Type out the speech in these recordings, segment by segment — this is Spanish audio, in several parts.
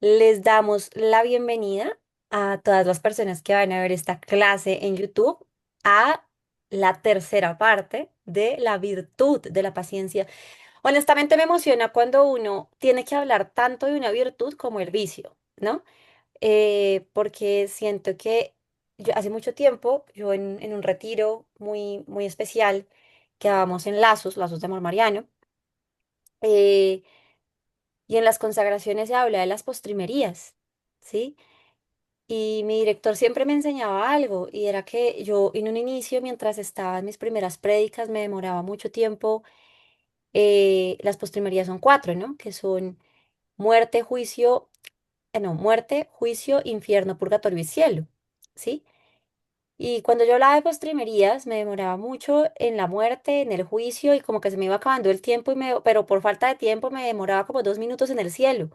Les damos la bienvenida a todas las personas que van a ver esta clase en YouTube a la tercera parte de la virtud de la paciencia. Honestamente me emociona cuando uno tiene que hablar tanto de una virtud como el vicio, ¿no? Porque siento que yo hace mucho tiempo, yo en un retiro muy especial, que dábamos en Lazos de Amor Mariano, eh, y en las consagraciones se habla de las postrimerías, ¿sí? Y mi director siempre me enseñaba algo, y era que yo en un inicio, mientras estaba en mis primeras prédicas, me demoraba mucho tiempo. Las postrimerías son cuatro, ¿no? Que son muerte, juicio, no, muerte, juicio, infierno, purgatorio y cielo, ¿sí? Y cuando yo hablaba de postrimerías, me demoraba mucho en la muerte, en el juicio, y como que se me iba acabando el tiempo, pero por falta de tiempo me demoraba como 2 minutos en el cielo.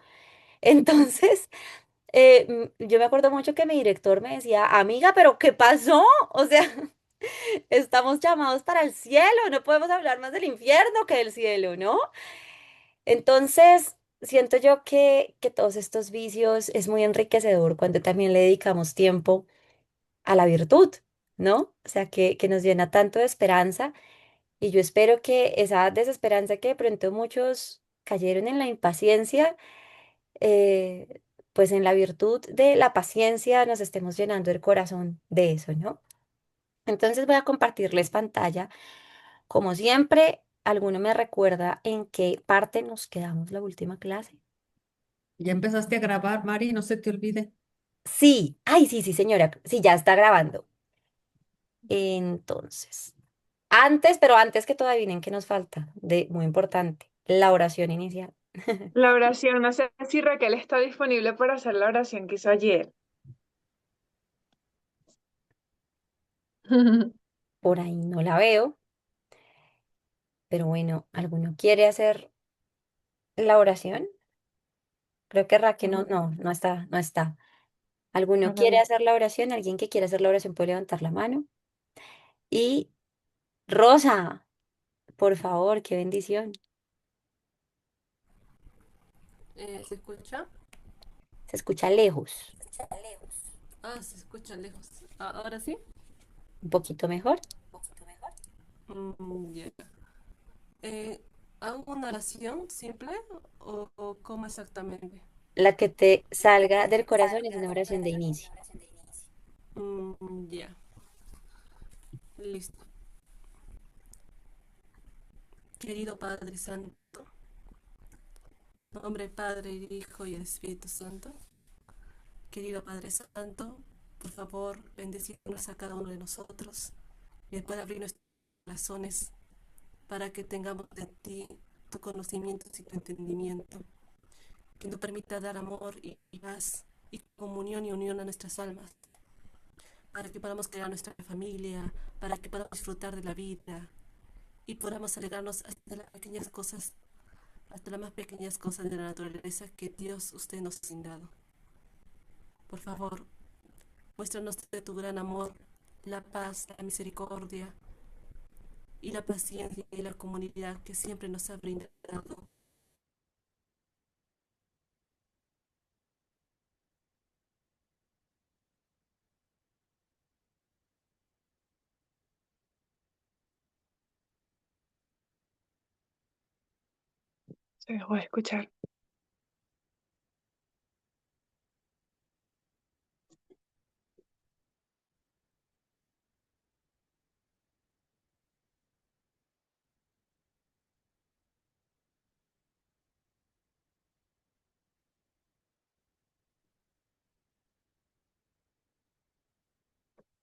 Entonces, yo me acuerdo mucho que mi director me decía, amiga, ¿pero qué pasó? O sea, estamos llamados para el cielo, no podemos hablar más del infierno que del cielo, ¿no? Entonces, siento yo que todos estos vicios es muy enriquecedor cuando también le dedicamos tiempo a la virtud, ¿no? O sea, que nos llena tanto de esperanza, y yo espero que esa desesperanza que de pronto muchos cayeron en la impaciencia, eh, pues en la virtud de la paciencia nos estemos llenando el corazón de eso, ¿no? Entonces voy a compartirles pantalla. Como siempre, ¿alguno me recuerda en qué parte nos quedamos la última clase? Ya empezaste a grabar, Mari, no se te olvide. Sí, ay, sí, sí, señora, sí, ya está grabando. Entonces, pero antes que todo, adivinen qué nos falta de muy importante, la oración inicial. La oración, no sé si Raquel está disponible para hacer la oración que hizo ayer. Por ahí no la veo, pero bueno, ¿alguno quiere hacer la oración? Creo que Raquel no, no, no está, no está. ¿Alguno quiere hacer la oración? ¿Alguien que quiera hacer la oración puede levantar la mano? Y Rosa, por favor, qué bendición. ¿Se escucha? Se escucha lejos, Ah, se escucha lejos. ¿Ahora sí? un poquito mejor. Ya. Eh, ¿Hago una oración simple o cómo exactamente? La que te salga del corazón es una oración de inicio. Ya, listo. Querido Padre Santo, nombre Padre, Hijo y Espíritu Santo. Querido Padre Santo, por favor, bendecirnos a cada uno de nosotros y pueda abrir nuestros corazones para que tengamos de ti tu conocimiento y tu entendimiento, que nos permita dar amor y paz y comunión y unión a nuestras almas, para que podamos crear nuestra familia, para que podamos disfrutar de la vida y podamos alegrarnos hasta las pequeñas cosas, hasta las más pequeñas cosas de la naturaleza que Dios usted nos ha dado. Por favor, muéstranos de tu gran amor, la paz, la misericordia y la paciencia y la comunidad que siempre nos ha brindado. Se dejó de escuchar.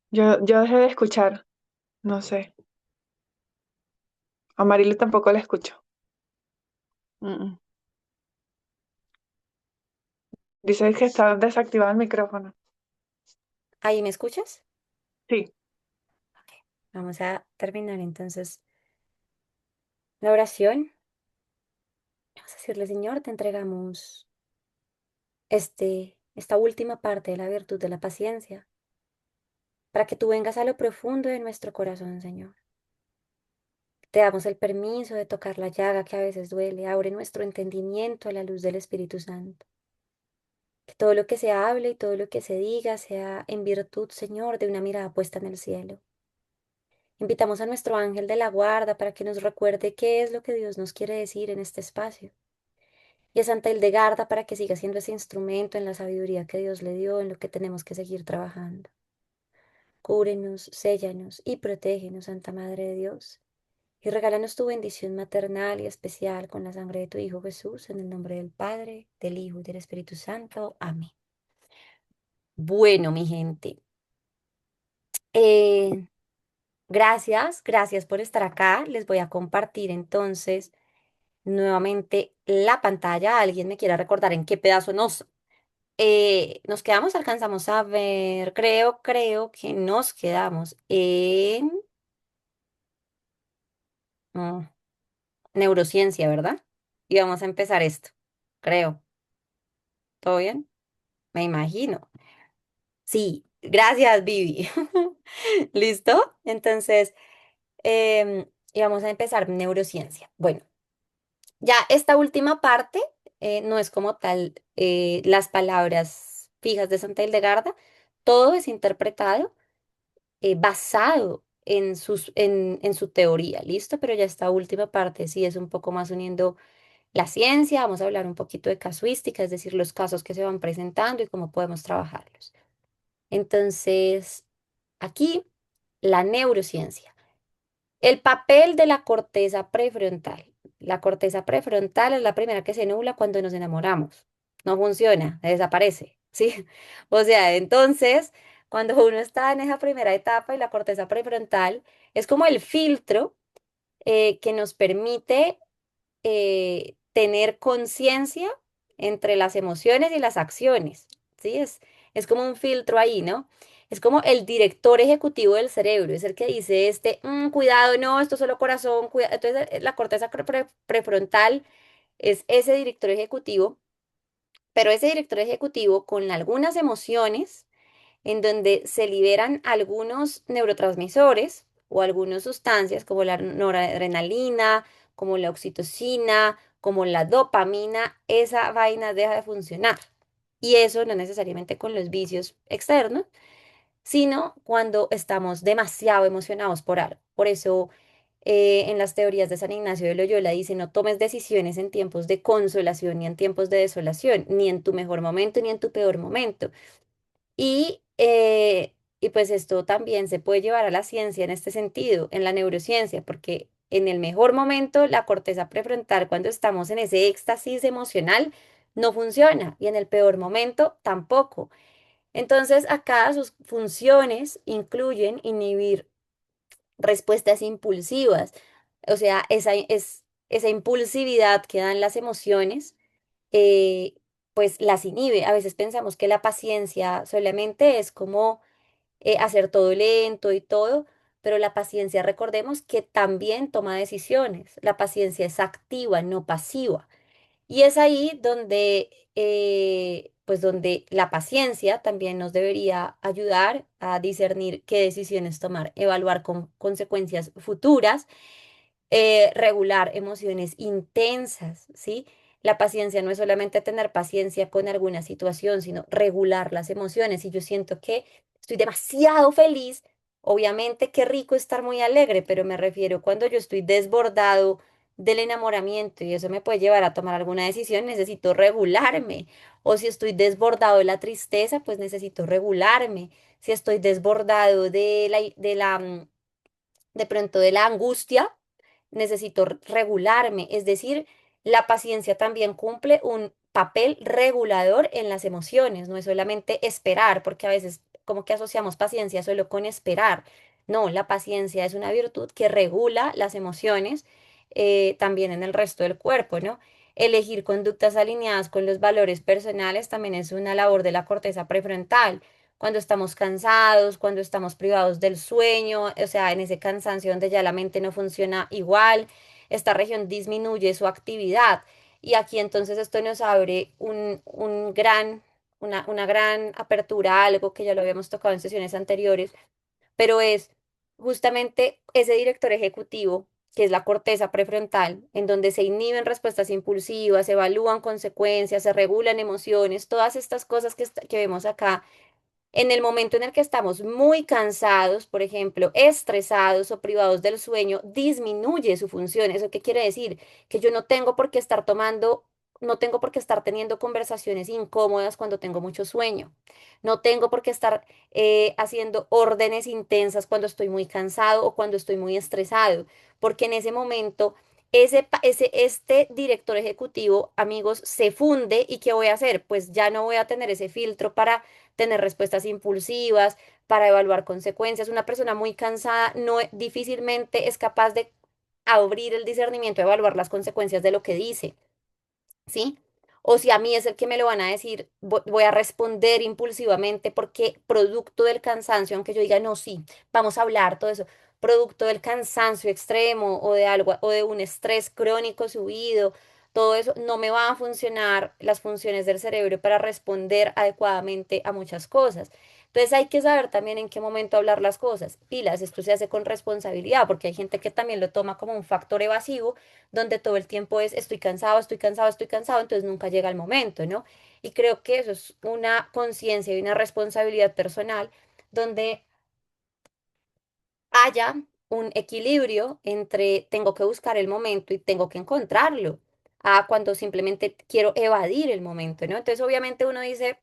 Yo dejé de escuchar, no sé. A Marilu tampoco la escucho. Mm, mm. Dice que está desactivado el micrófono. ¿Ahí me escuchas? Sí, Ok, vamos a terminar entonces la oración. Vamos a decirle, Señor, te entregamos esta última parte de la virtud de la paciencia, para que tú vengas a lo profundo de nuestro corazón, Señor. Te damos el permiso de tocar la llaga que a veces duele. Abre nuestro entendimiento a la luz del Espíritu Santo. todo lo que se hable y todo lo que se diga sea en virtud, Señor, de una mirada puesta en el cielo. Invitamos a nuestro ángel de la guarda para que nos recuerde qué es lo que Dios nos quiere decir en este espacio. Y a Santa Hildegarda para que siga siendo ese instrumento en la sabiduría que Dios le dio, en lo que tenemos que seguir trabajando. Cúbrenos, séllanos y protégenos, Santa Madre de Dios. Y regálanos tu bendición maternal y especial con la sangre de tu Hijo Jesús, en el nombre del Padre, del Hijo y del Espíritu Santo. Amén. Bueno, mi gente, eh, gracias por estar acá. Les voy a compartir entonces nuevamente la pantalla. ¿Alguien me quiera recordar en qué pedazo nos quedamos? Alcanzamos a ver, creo que nos quedamos en mm, neurociencia, ¿verdad? Y vamos a empezar esto, creo. ¿Todo bien? Me imagino. Sí, gracias, Vivi. ¿Listo? Entonces, y vamos a empezar neurociencia. Bueno, ya esta última parte no es como tal las palabras fijas de Santa Hildegarda, todo es interpretado basado en su teoría, ¿listo? Pero ya esta última parte sí es un poco más uniendo la ciencia, vamos a hablar un poquito de casuística, es decir, los casos que se van presentando y cómo podemos trabajarlos. Entonces, aquí la neurociencia. El papel de la corteza prefrontal. La corteza prefrontal es la primera que se nubla cuando nos enamoramos. No funciona, desaparece, ¿sí? O sea, entonces, cuando uno está en esa primera etapa y la corteza prefrontal es como el filtro que nos permite tener conciencia entre las emociones y las acciones, ¿sí? Es como un filtro ahí, ¿no? Es como el director ejecutivo del cerebro, es el que dice, cuidado, no, esto es solo corazón, cuidado. Entonces, la corteza prefrontal es ese director ejecutivo, pero ese director ejecutivo con algunas emociones en donde se liberan algunos neurotransmisores o algunas sustancias como la noradrenalina, como la oxitocina, como la dopamina, esa vaina deja de funcionar. Y eso no necesariamente con los vicios externos, sino cuando estamos demasiado emocionados por algo. Por eso en las teorías de San Ignacio de Loyola dice, no tomes decisiones en tiempos de consolación ni en tiempos de desolación, ni en tu mejor momento ni en tu peor momento. Y pues esto también se puede llevar a la ciencia en este sentido, en la neurociencia, porque en el mejor momento la corteza prefrontal, cuando estamos en ese éxtasis emocional, no funciona y en el peor momento tampoco. Entonces, acá sus funciones incluyen inhibir respuestas impulsivas, o sea, esa impulsividad que dan las emociones eh, pues las inhibe. A veces pensamos que la paciencia solamente es como hacer todo lento y todo, pero la paciencia, recordemos que también toma decisiones. La paciencia es activa, no pasiva. Y es ahí donde, pues donde la paciencia también nos debería ayudar a discernir qué decisiones tomar, evaluar con consecuencias futuras, regular emociones intensas, ¿sí? La paciencia no es solamente tener paciencia con alguna situación, sino regular las emociones. Y yo siento que estoy demasiado feliz, obviamente qué rico estar muy alegre, pero me refiero cuando yo estoy desbordado del enamoramiento y eso me puede llevar a tomar alguna decisión, necesito regularme. O si estoy desbordado de la tristeza, pues necesito regularme. Si estoy desbordado de pronto de la angustia, necesito regularme. Es decir, la paciencia también cumple un papel regulador en las emociones, no es solamente esperar, porque a veces como que asociamos paciencia solo con esperar. No, la paciencia es una virtud que regula las emociones también en el resto del cuerpo, ¿no? Elegir conductas alineadas con los valores personales también es una labor de la corteza prefrontal cuando estamos cansados, cuando estamos privados del sueño, o sea, en ese cansancio donde ya la mente no funciona igual, esta región disminuye su actividad. Y aquí entonces esto nos abre una gran apertura a algo que ya lo habíamos tocado en sesiones anteriores, pero es justamente ese director ejecutivo. que es la corteza prefrontal, en donde se inhiben respuestas impulsivas, se evalúan consecuencias, se regulan emociones, todas estas cosas que vemos acá en el momento en el que estamos muy cansados, por ejemplo, estresados o privados del sueño, disminuye su función. ¿Eso qué quiere decir? Que yo no tengo por qué estar tomando, no tengo por qué estar teniendo conversaciones incómodas cuando tengo mucho sueño. No tengo por qué estar haciendo órdenes intensas cuando estoy muy cansado o cuando estoy muy estresado, porque en ese momento este director ejecutivo, amigos, se funde y ¿qué voy a hacer? Pues ya no voy a tener ese filtro para tener respuestas impulsivas, para evaluar consecuencias. Una persona muy cansada no difícilmente es capaz de abrir el discernimiento, evaluar las consecuencias de lo que dice. ¿Sí? O si a mí es el que me lo van a decir, voy a responder impulsivamente porque producto del cansancio, aunque yo diga, no, sí, vamos a hablar, todo eso, producto del cansancio extremo o de algo, o de un estrés crónico subido, todo eso, no me van a funcionar las funciones del cerebro para responder adecuadamente a muchas cosas. Entonces hay que saber también en qué momento hablar las cosas. Pilas, esto se hace con responsabilidad, porque hay gente que también lo toma como un factor evasivo donde todo el tiempo es estoy cansado, estoy cansado, estoy cansado, entonces nunca llega el momento, ¿no? Y creo que eso es una conciencia y una responsabilidad personal donde haya un equilibrio entre tengo que buscar el momento y tengo que encontrarlo, a cuando simplemente quiero evadir el momento, ¿no? Entonces obviamente uno dice,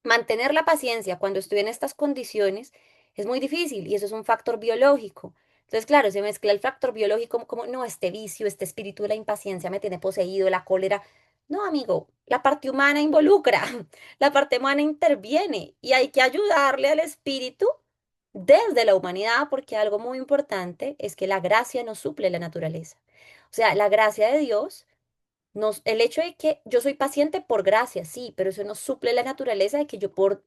mantener la paciencia cuando estoy en estas condiciones es muy difícil y eso es un factor biológico. Entonces, claro, se mezcla el factor biológico como, no, este vicio, este espíritu de la impaciencia me tiene poseído, la cólera. No, amigo, la parte humana involucra, la parte humana interviene y hay que ayudarle al espíritu desde la humanidad porque algo muy importante es que la gracia no suple la naturaleza. O sea, la gracia de Dios el hecho de que yo soy paciente por gracia, sí, pero eso no suple la naturaleza de que yo por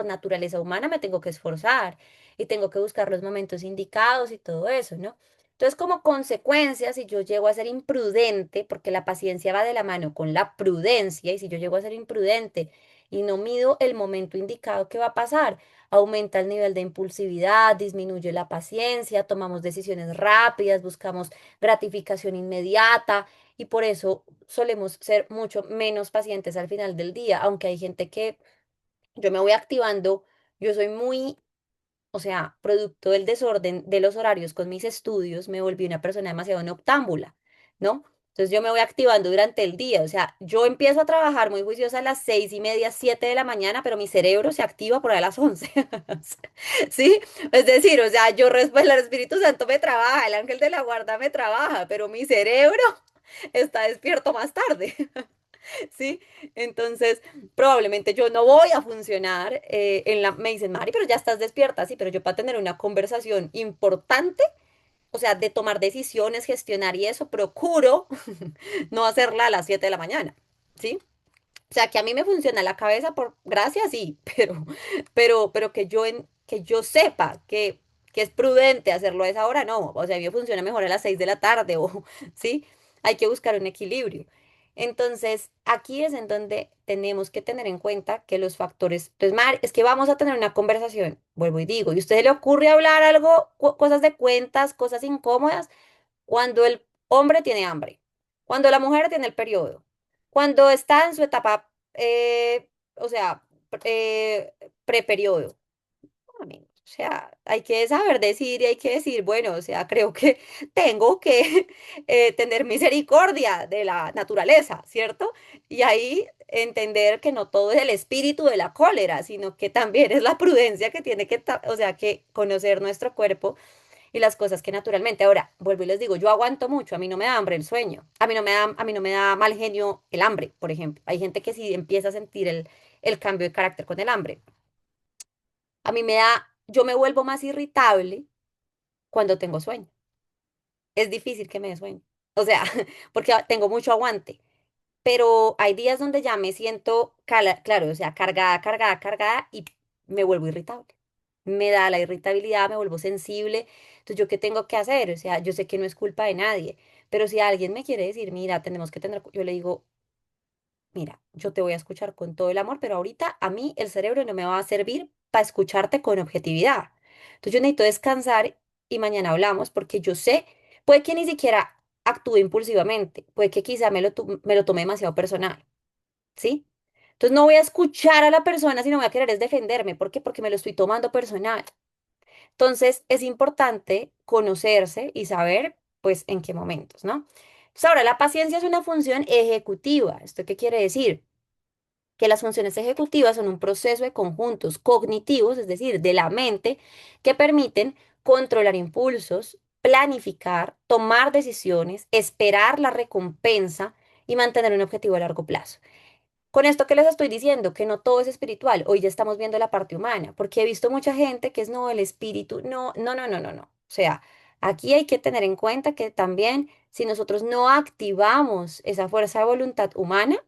naturaleza humana me tengo que esforzar y tengo que buscar los momentos indicados y todo eso, ¿no? Entonces, como consecuencia, si yo llego a ser imprudente, porque la paciencia va de la mano con la prudencia, y si yo llego a ser imprudente y no mido el momento indicado, ¿qué va a pasar? Aumenta el nivel de impulsividad, disminuye la paciencia, tomamos decisiones rápidas, buscamos gratificación inmediata y por eso solemos ser mucho menos pacientes al final del día, aunque hay gente que yo me voy activando, yo soy muy, o sea, producto del desorden de los horarios con mis estudios, me volví una persona demasiado noctámbula, ¿no? Entonces yo me voy activando durante el día, o sea, yo empiezo a trabajar muy juiciosa a las 6:30, 7 de la mañana, pero mi cerebro se activa por ahí a las 11. ¿Sí? Es decir, o sea, el Espíritu Santo me trabaja, el ángel de la guarda me trabaja, pero mi cerebro está despierto más tarde. ¿Sí? Entonces, probablemente yo no voy a funcionar me dicen, Mari, pero ya estás despierta, sí, pero yo para tener una conversación importante, o sea, de tomar decisiones, gestionar y eso, procuro no hacerla a las 7 de la mañana, ¿sí? O sea, que a mí me funciona la cabeza por gracia, sí, pero que yo sepa que es prudente hacerlo a esa hora, no. O sea, a mí me funciona mejor a las 6 de la tarde, o, ¿sí? Hay que buscar un equilibrio. Entonces, aquí es en donde tenemos que tener en cuenta que los factores, entonces, Mar, es que vamos a tener una conversación, vuelvo y digo, y a usted se le ocurre hablar algo, cosas de cuentas, cosas incómodas, cuando el hombre tiene hambre, cuando la mujer tiene el periodo, cuando está en su etapa, o sea, preperiodo. Amén. O sea, hay que saber decir y hay que decir, bueno, o sea, creo que tengo que tener misericordia de la naturaleza, ¿cierto? Y ahí entender que no todo es el espíritu de la cólera, sino que también es la prudencia que tiene que, o sea, que conocer nuestro cuerpo y las cosas que naturalmente. Ahora, vuelvo y les digo, yo aguanto mucho, a mí no me da hambre el sueño, a mí no me da mal genio el hambre, por ejemplo. Hay gente que sí empieza a sentir el cambio de carácter con el hambre. A mí me da, yo me vuelvo más irritable cuando tengo sueño. Es difícil que me dé sueño. O sea, porque tengo mucho aguante. Pero hay días donde ya me siento, claro, o sea, cargada, cargada, cargada y me vuelvo irritable. Me da la irritabilidad, me vuelvo sensible. Entonces, ¿yo qué tengo que hacer? O sea, yo sé que no es culpa de nadie, pero si alguien me quiere decir, mira, tenemos que tener, yo le digo, mira, yo te voy a escuchar con todo el amor, pero ahorita a mí el cerebro no me va a servir para escucharte con objetividad. Entonces, yo necesito descansar y mañana hablamos porque yo sé, Puede que ni siquiera actúe impulsivamente, puede que quizá me lo tome demasiado personal, ¿sí? Entonces no voy a escuchar a la persona, sino voy a querer es defenderme. ¿Por qué? Porque me lo estoy tomando personal. Entonces es importante conocerse y saber, pues, en qué momentos, ¿no? Entonces ahora, la paciencia es una función ejecutiva. ¿Esto qué quiere decir? Que las funciones ejecutivas son un proceso de conjuntos cognitivos, es decir, de la mente, que permiten controlar impulsos, planificar, tomar decisiones, esperar la recompensa y mantener un objetivo a largo plazo. Con esto que les estoy diciendo, que no todo es espiritual, hoy ya estamos viendo la parte humana, porque he visto mucha gente que es no, el espíritu, no, no, no, no, no, no. O sea, aquí hay que tener en cuenta que también si nosotros no activamos esa fuerza de voluntad humana,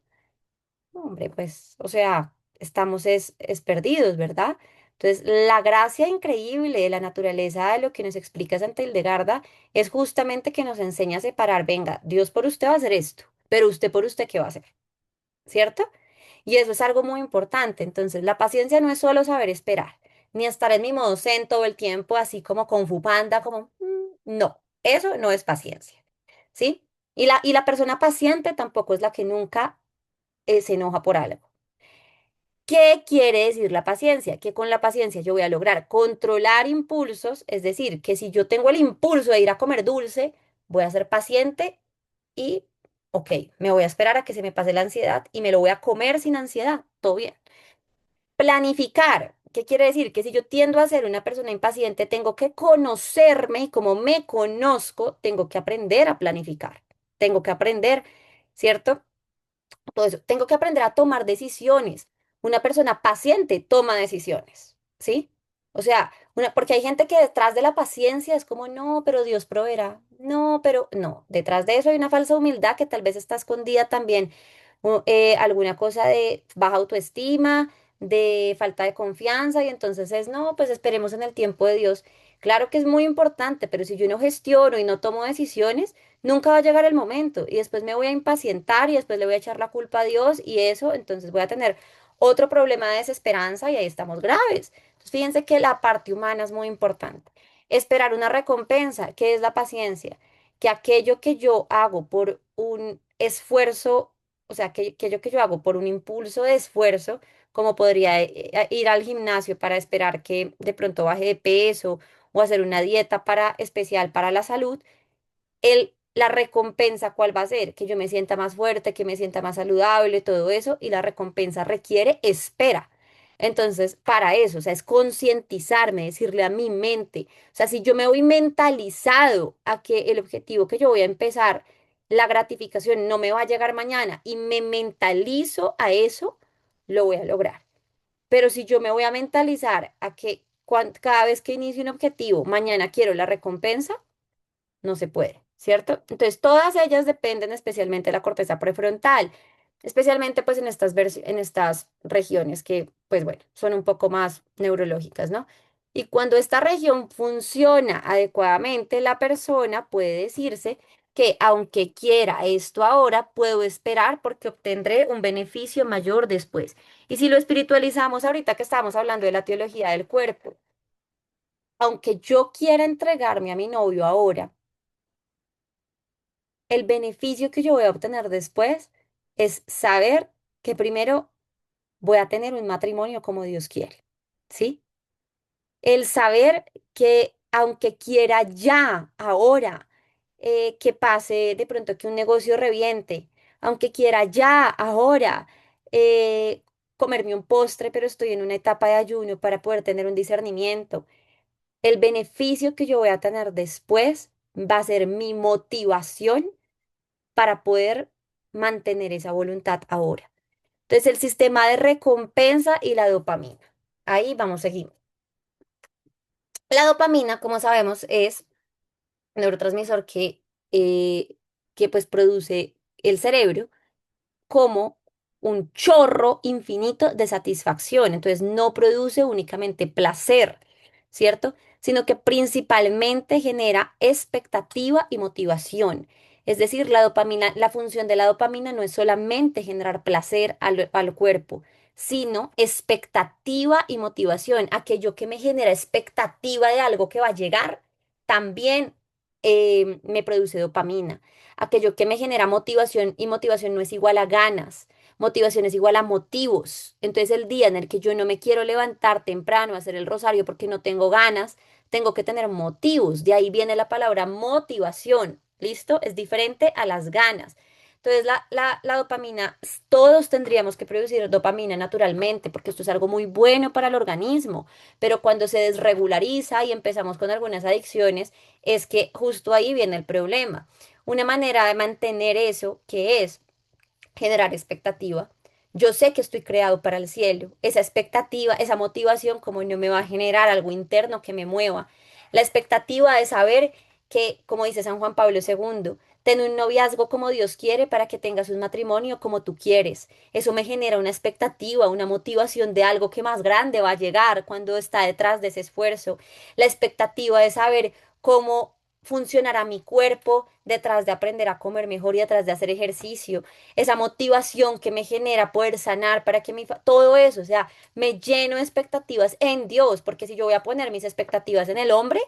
hombre, pues, o sea, estamos es perdidos, ¿verdad? Entonces, la gracia increíble de la naturaleza de lo que nos explica Santa Hildegarda es justamente que nos enseña a separar, venga, Dios por usted va a hacer esto, pero usted por usted, ¿qué va a hacer? ¿Cierto? Y eso es algo muy importante. Entonces, la paciencia no es solo saber esperar, ni estar en mi modo zen todo el tiempo, así como con Fu Panda, como, no, eso no es paciencia, ¿sí? Y la persona paciente tampoco es la que nunca se enoja por algo. ¿Qué quiere decir la paciencia? Que con la paciencia yo voy a lograr controlar impulsos, es decir, que si yo tengo el impulso de ir a comer dulce, voy a ser paciente y, ok, me voy a esperar a que se me pase la ansiedad y me lo voy a comer sin ansiedad, todo bien. Planificar, ¿qué quiere decir? Que si yo tiendo a ser una persona impaciente, tengo que conocerme y como me conozco, tengo que aprender a planificar, tengo que aprender, ¿cierto? Todo eso. Tengo que aprender a tomar decisiones. Una persona paciente toma decisiones, ¿sí? O sea, porque hay gente que detrás de la paciencia es como, no, pero Dios proveerá. No, pero no. Detrás de eso hay una falsa humildad que tal vez está escondida también. Alguna cosa de baja autoestima, de falta de confianza, y entonces es, no, pues esperemos en el tiempo de Dios. Claro que es muy importante, pero si yo no gestiono y no tomo decisiones, nunca va a llegar el momento y después me voy a impacientar y después le voy a echar la culpa a Dios y eso, entonces voy a tener otro problema de desesperanza y ahí estamos graves. Entonces fíjense que la parte humana es muy importante. Esperar una recompensa, ¿qué es la paciencia? Que aquello que yo hago por un esfuerzo, o sea, que aquello que yo hago por un impulso de esfuerzo, como podría ir al gimnasio para esperar que de pronto baje de peso o hacer una dieta para, especial para la salud, la recompensa, ¿cuál va a ser? Que yo me sienta más fuerte, que me sienta más saludable, todo eso, y la recompensa requiere espera. Entonces, para eso, o sea, es concientizarme, decirle a mi mente, o sea, si yo me voy mentalizado a que el objetivo que yo voy a empezar, la gratificación no me va a llegar mañana y me mentalizo a eso, lo voy a lograr. Pero si yo me voy a mentalizar a que cada vez que inicio un objetivo, mañana quiero la recompensa, no se puede, ¿cierto? Entonces, todas ellas dependen especialmente de la corteza prefrontal, especialmente pues en estas regiones que, pues bueno, son un poco más neurológicas, ¿no? Y cuando esta región funciona adecuadamente, la persona puede decirse que aunque quiera esto ahora, puedo esperar porque obtendré un beneficio mayor después. Y si lo espiritualizamos ahorita que estamos hablando de la teología del cuerpo, aunque yo quiera entregarme a mi novio ahora, el beneficio que yo voy a obtener después es saber que primero voy a tener un matrimonio como Dios quiere, ¿sí? El saber que aunque quiera ya, ahora, que pase de pronto que un negocio reviente, aunque quiera ya, ahora, eh, comerme un postre, pero estoy en una etapa de ayuno para poder tener un discernimiento, el beneficio que yo voy a tener después va a ser mi motivación para poder mantener esa voluntad ahora. Entonces, el sistema de recompensa y la dopamina. Ahí vamos, seguimos. La dopamina, como sabemos, es un neurotransmisor que pues produce el cerebro como un chorro infinito de satisfacción. Entonces no produce únicamente placer, ¿cierto? Sino que principalmente genera expectativa y motivación. Es decir, la dopamina, la función de la dopamina no es solamente generar placer al cuerpo, sino expectativa y motivación. Aquello que me genera expectativa de algo que va a llegar, también me produce dopamina. Aquello que me genera motivación y motivación no es igual a ganas. Motivación es igual a motivos. Entonces el día en el que yo no me quiero levantar temprano a hacer el rosario porque no tengo ganas, tengo que tener motivos. De ahí viene la palabra motivación. ¿Listo? Es diferente a las ganas. Entonces la dopamina, todos tendríamos que producir dopamina naturalmente porque esto es algo muy bueno para el organismo, pero cuando se desregulariza y empezamos con algunas adicciones, es que justo ahí viene el problema. Una manera de mantener eso, que es generar expectativa. Yo sé que estoy creado para el cielo. Esa expectativa, esa motivación, como no me va a generar algo interno que me mueva. La expectativa de saber que, como dice San Juan Pablo II, ten un noviazgo como Dios quiere para que tengas un matrimonio como tú quieres. Eso me genera una expectativa, una motivación de algo que más grande va a llegar cuando está detrás de ese esfuerzo. La expectativa de saber cómo funcionará mi cuerpo detrás de aprender a comer mejor y detrás de hacer ejercicio, esa motivación que me genera poder sanar para que todo eso, o sea, me lleno de expectativas en Dios, porque si yo voy a poner mis expectativas en el hombre,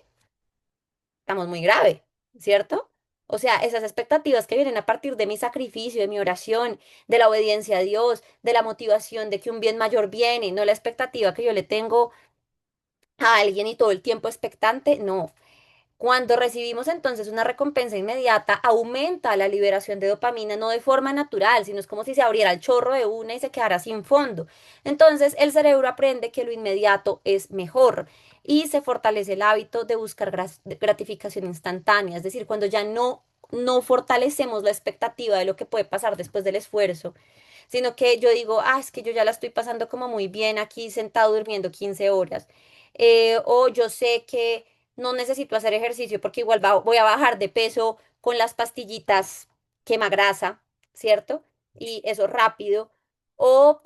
estamos muy grave, ¿cierto? O sea, esas expectativas que vienen a partir de mi sacrificio, de mi oración, de la obediencia a Dios, de la motivación de que un bien mayor viene, no la expectativa que yo le tengo a alguien y todo el tiempo expectante, no. Cuando recibimos entonces una recompensa inmediata, aumenta la liberación de dopamina, no de forma natural, sino es como si se abriera el chorro de una y se quedara sin fondo. Entonces el cerebro aprende que lo inmediato es mejor y se fortalece el hábito de buscar gratificación instantánea, es decir, cuando ya no fortalecemos la expectativa de lo que puede pasar después del esfuerzo, sino que yo digo, ah, es que yo ya la estoy pasando como muy bien aquí sentado durmiendo 15 horas. O yo sé que no necesito hacer ejercicio porque igual voy a bajar de peso con las pastillitas quema grasa, ¿cierto? Y eso rápido. O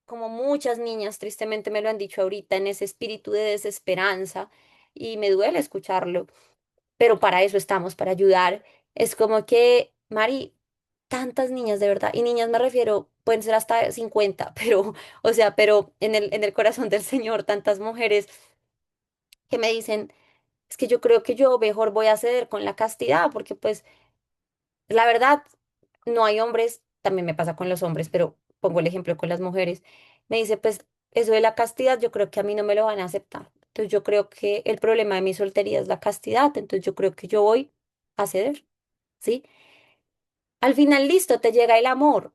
como muchas niñas tristemente me lo han dicho ahorita, en ese espíritu de desesperanza, y me duele escucharlo, pero para eso estamos, para ayudar. Es como que, Mari, tantas niñas de verdad, y niñas me refiero, pueden ser hasta 50 pero, o sea, pero en el corazón del Señor, tantas mujeres que me dicen, es que yo creo que yo mejor voy a ceder con la castidad, porque pues la verdad, no hay hombres, también me pasa con los hombres, pero pongo el ejemplo con las mujeres. Me dice, pues eso de la castidad, yo creo que a mí no me lo van a aceptar. Entonces yo creo que el problema de mi soltería es la castidad, entonces yo creo que yo voy a ceder, ¿sí? Al final, listo, te llega el amor,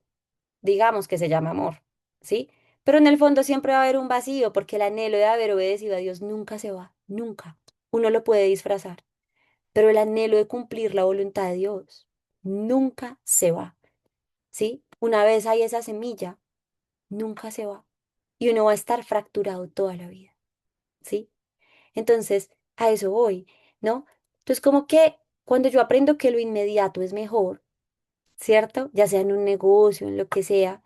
digamos que se llama amor, ¿sí? Pero en el fondo siempre va a haber un vacío porque el anhelo de haber obedecido a Dios nunca se va, nunca. Uno lo puede disfrazar, pero el anhelo de cumplir la voluntad de Dios nunca se va, ¿sí? Una vez hay esa semilla, nunca se va y uno va a estar fracturado toda la vida, ¿sí? Entonces, a eso voy, ¿no? Entonces, como que cuando yo aprendo que lo inmediato es mejor, ¿cierto? Ya sea en un negocio, en lo que sea,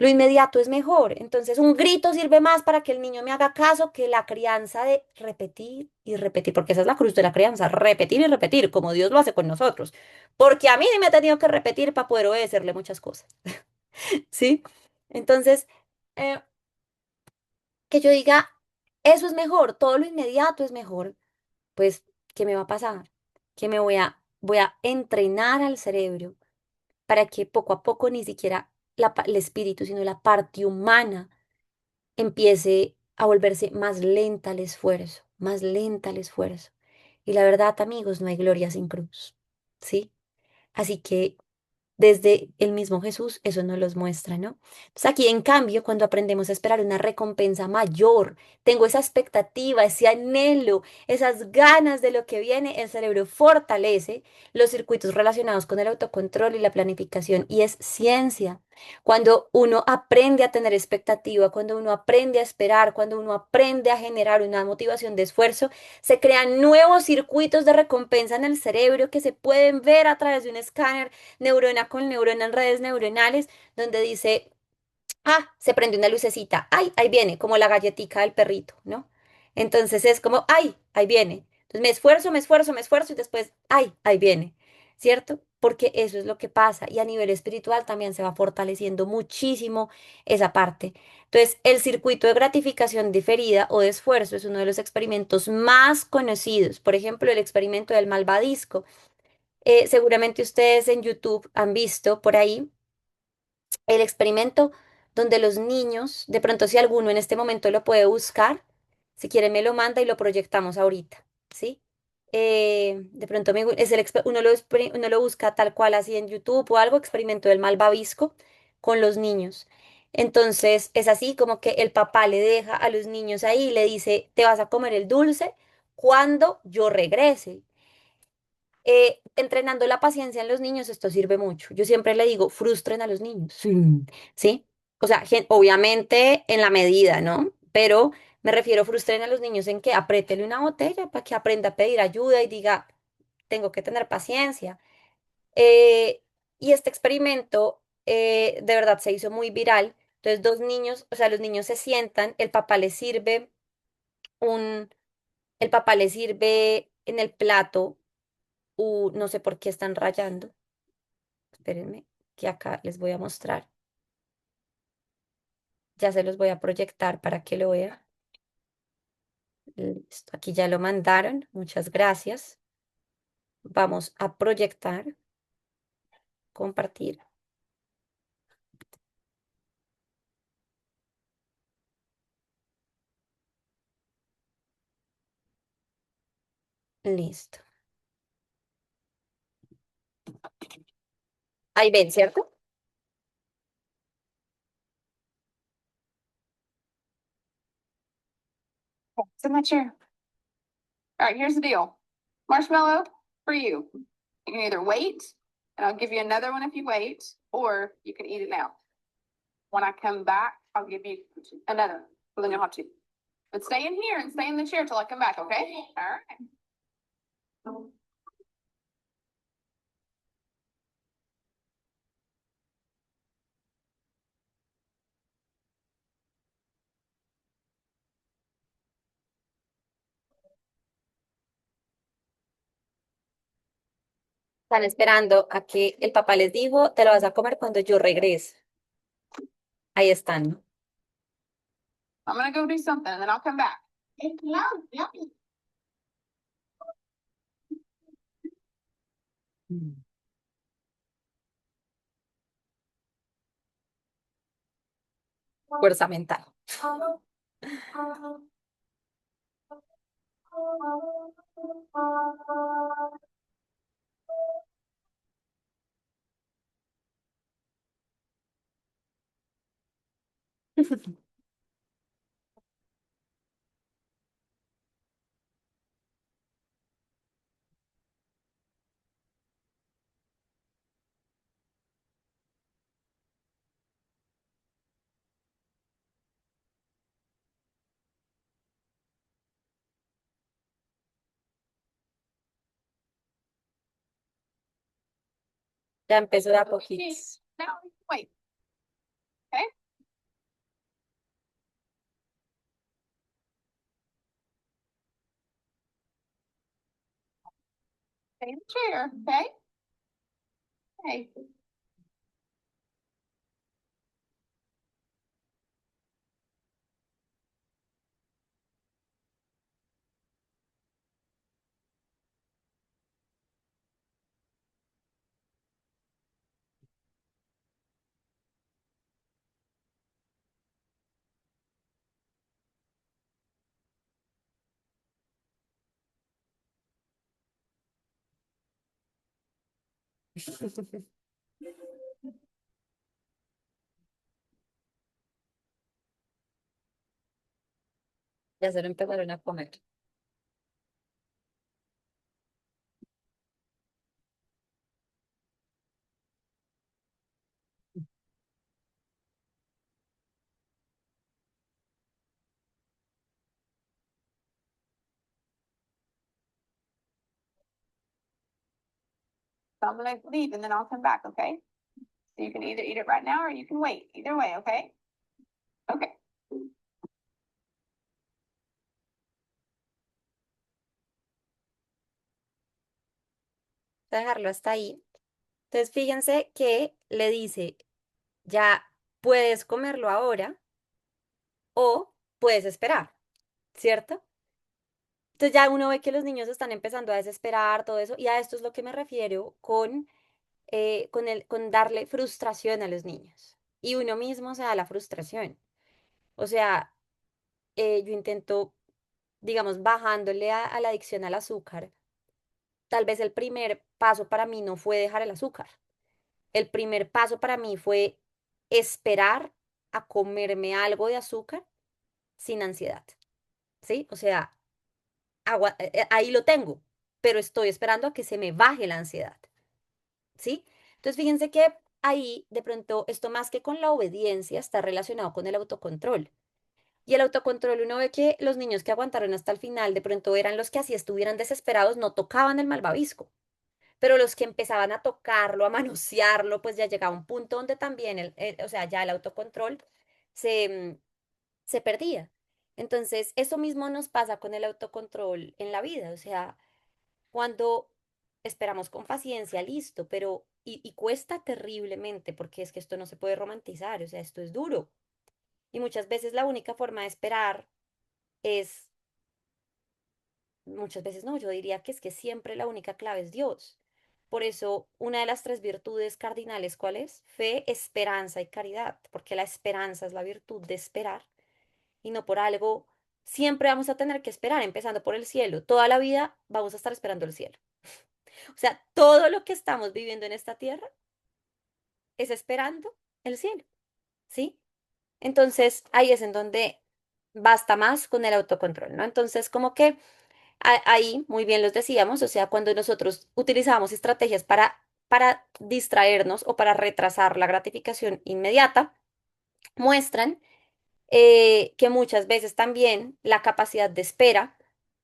lo inmediato es mejor. Entonces, un grito sirve más para que el niño me haga caso que la crianza de repetir y repetir, porque esa es la cruz de la crianza, repetir y repetir, como Dios lo hace con nosotros. Porque a mí me ha tenido que repetir para poder obedecerle muchas cosas, ¿sí? Entonces, eh, que yo diga, eso es mejor, todo lo inmediato es mejor, pues, ¿qué me va a pasar? Que voy a entrenar al cerebro para que poco a poco ni siquiera el espíritu, sino la parte humana empiece a volverse más lenta el esfuerzo, más lenta el esfuerzo. Y la verdad, amigos, no hay gloria sin cruz, ¿sí? Así que desde el mismo Jesús, eso nos los muestra, ¿no? Entonces aquí, en cambio, cuando aprendemos a esperar una recompensa mayor, tengo esa expectativa, ese anhelo, esas ganas de lo que viene, el cerebro fortalece los circuitos relacionados con el autocontrol y la planificación, y es ciencia. Cuando uno aprende a tener expectativa, cuando uno aprende a esperar, cuando uno aprende a generar una motivación de esfuerzo, se crean nuevos circuitos de recompensa en el cerebro que se pueden ver a través de un escáner neurona con neurona en redes neuronales, donde dice, ah, se prende una lucecita, ay, ahí viene, como la galletica del perrito, ¿no? Entonces es como, ay, ahí viene. Entonces me esfuerzo, me esfuerzo, me esfuerzo y después, ay, ahí viene. ¿cierto? Porque eso es lo que pasa y a nivel espiritual también se va fortaleciendo muchísimo esa parte. Entonces, el circuito de gratificación diferida o de esfuerzo es uno de los experimentos más conocidos. Por ejemplo, el experimento del malvadisco. Seguramente ustedes en YouTube han visto por ahí el experimento donde los niños, de pronto si alguno en este momento lo puede buscar, si quiere me lo manda y lo proyectamos ahorita, ¿sí? De pronto es uno lo busca tal cual así en YouTube o algo, experimento del malvavisco con los niños. Entonces es así como que el papá le deja a los niños ahí y le dice, te vas a comer el dulce cuando yo regrese. Entrenando la paciencia en los niños, esto sirve mucho. Yo siempre le digo, frustren a los niños, ¿sí? O sea, obviamente en la medida, ¿no? Pero me refiero, frustren a los niños en que apriétele una botella para que aprenda a pedir ayuda y diga, tengo que tener paciencia. Y este experimento de verdad se hizo muy viral. Entonces, dos niños, o sea, los niños se sientan, un, el papá les sirve en el plato no sé por qué están rayando. Espérenme, que acá les voy a mostrar. Ya se los voy a proyectar para que lo vean. Listo, aquí ya lo mandaron. Muchas gracias. Vamos a proyectar, compartir. Listo. Ahí ven, ¿cierto? Sit in that chair. All right, here's the deal. Marshmallow for you. You can either wait, and I'll give you another one if you wait, or you can eat it now. When I come back, I'll give you another one, so then you'll have two. But stay in here and stay in the chair till I come back, okay? All right. Están esperando a que el papá les dijo, te lo vas a comer cuando yo regrese. Ahí están. I'm gonna go do something, and then I'll come back. Mm. Fuerza mental. Ya empezó de a poquitos. Now, wait. Okay. Stay in the chair, okay? Okay. Ya se lo empezaron a comer. So I'm gonna leave and then I'll come back, okay? So you can either eat it right now or you can wait. Either way, okay? Okay. Voy a dejarlo hasta ahí. Entonces, fíjense que le dice, ya puedes comerlo ahora o puedes esperar, ¿cierto? Entonces ya uno ve que los niños están empezando a desesperar, todo eso, y a esto es lo que me refiero con darle frustración a los niños. Y uno mismo se da la frustración. O sea, yo intento, digamos, bajándole a la adicción al azúcar. Tal vez el primer paso para mí no fue dejar el azúcar. El primer paso para mí fue esperar a comerme algo de azúcar sin ansiedad, ¿sí? O sea, ahí lo tengo, pero estoy esperando a que se me baje la ansiedad, ¿sí? Entonces, fíjense que ahí, de pronto, esto más que con la obediencia está relacionado con el autocontrol. Y el autocontrol, uno ve que los niños que aguantaron hasta el final, de pronto eran los que así estuvieran desesperados, no tocaban el malvavisco. Pero los que empezaban a tocarlo, a manosearlo, pues ya llegaba un punto donde también, o sea, ya el autocontrol se, se perdía. Entonces, eso mismo nos pasa con el autocontrol en la vida. O sea, cuando esperamos con paciencia, listo, pero y cuesta terriblemente porque es que esto no se puede romantizar, o sea, esto es duro. Y muchas veces la única forma de esperar es, muchas veces no, yo diría que es que siempre la única clave es Dios. Por eso, una de las tres virtudes cardinales, ¿cuál es? Fe, esperanza y caridad, porque la esperanza es la virtud de esperar y no por algo. Siempre vamos a tener que esperar, empezando por el cielo. Toda la vida vamos a estar esperando el cielo. O sea, todo lo que estamos viviendo en esta tierra es esperando el cielo, ¿sí? Entonces, ahí es en donde basta más con el autocontrol, ¿no? Entonces, como que ahí, muy bien los decíamos, o sea, cuando nosotros utilizamos estrategias para distraernos o para retrasar la gratificación inmediata, muestran que muchas veces también la capacidad de espera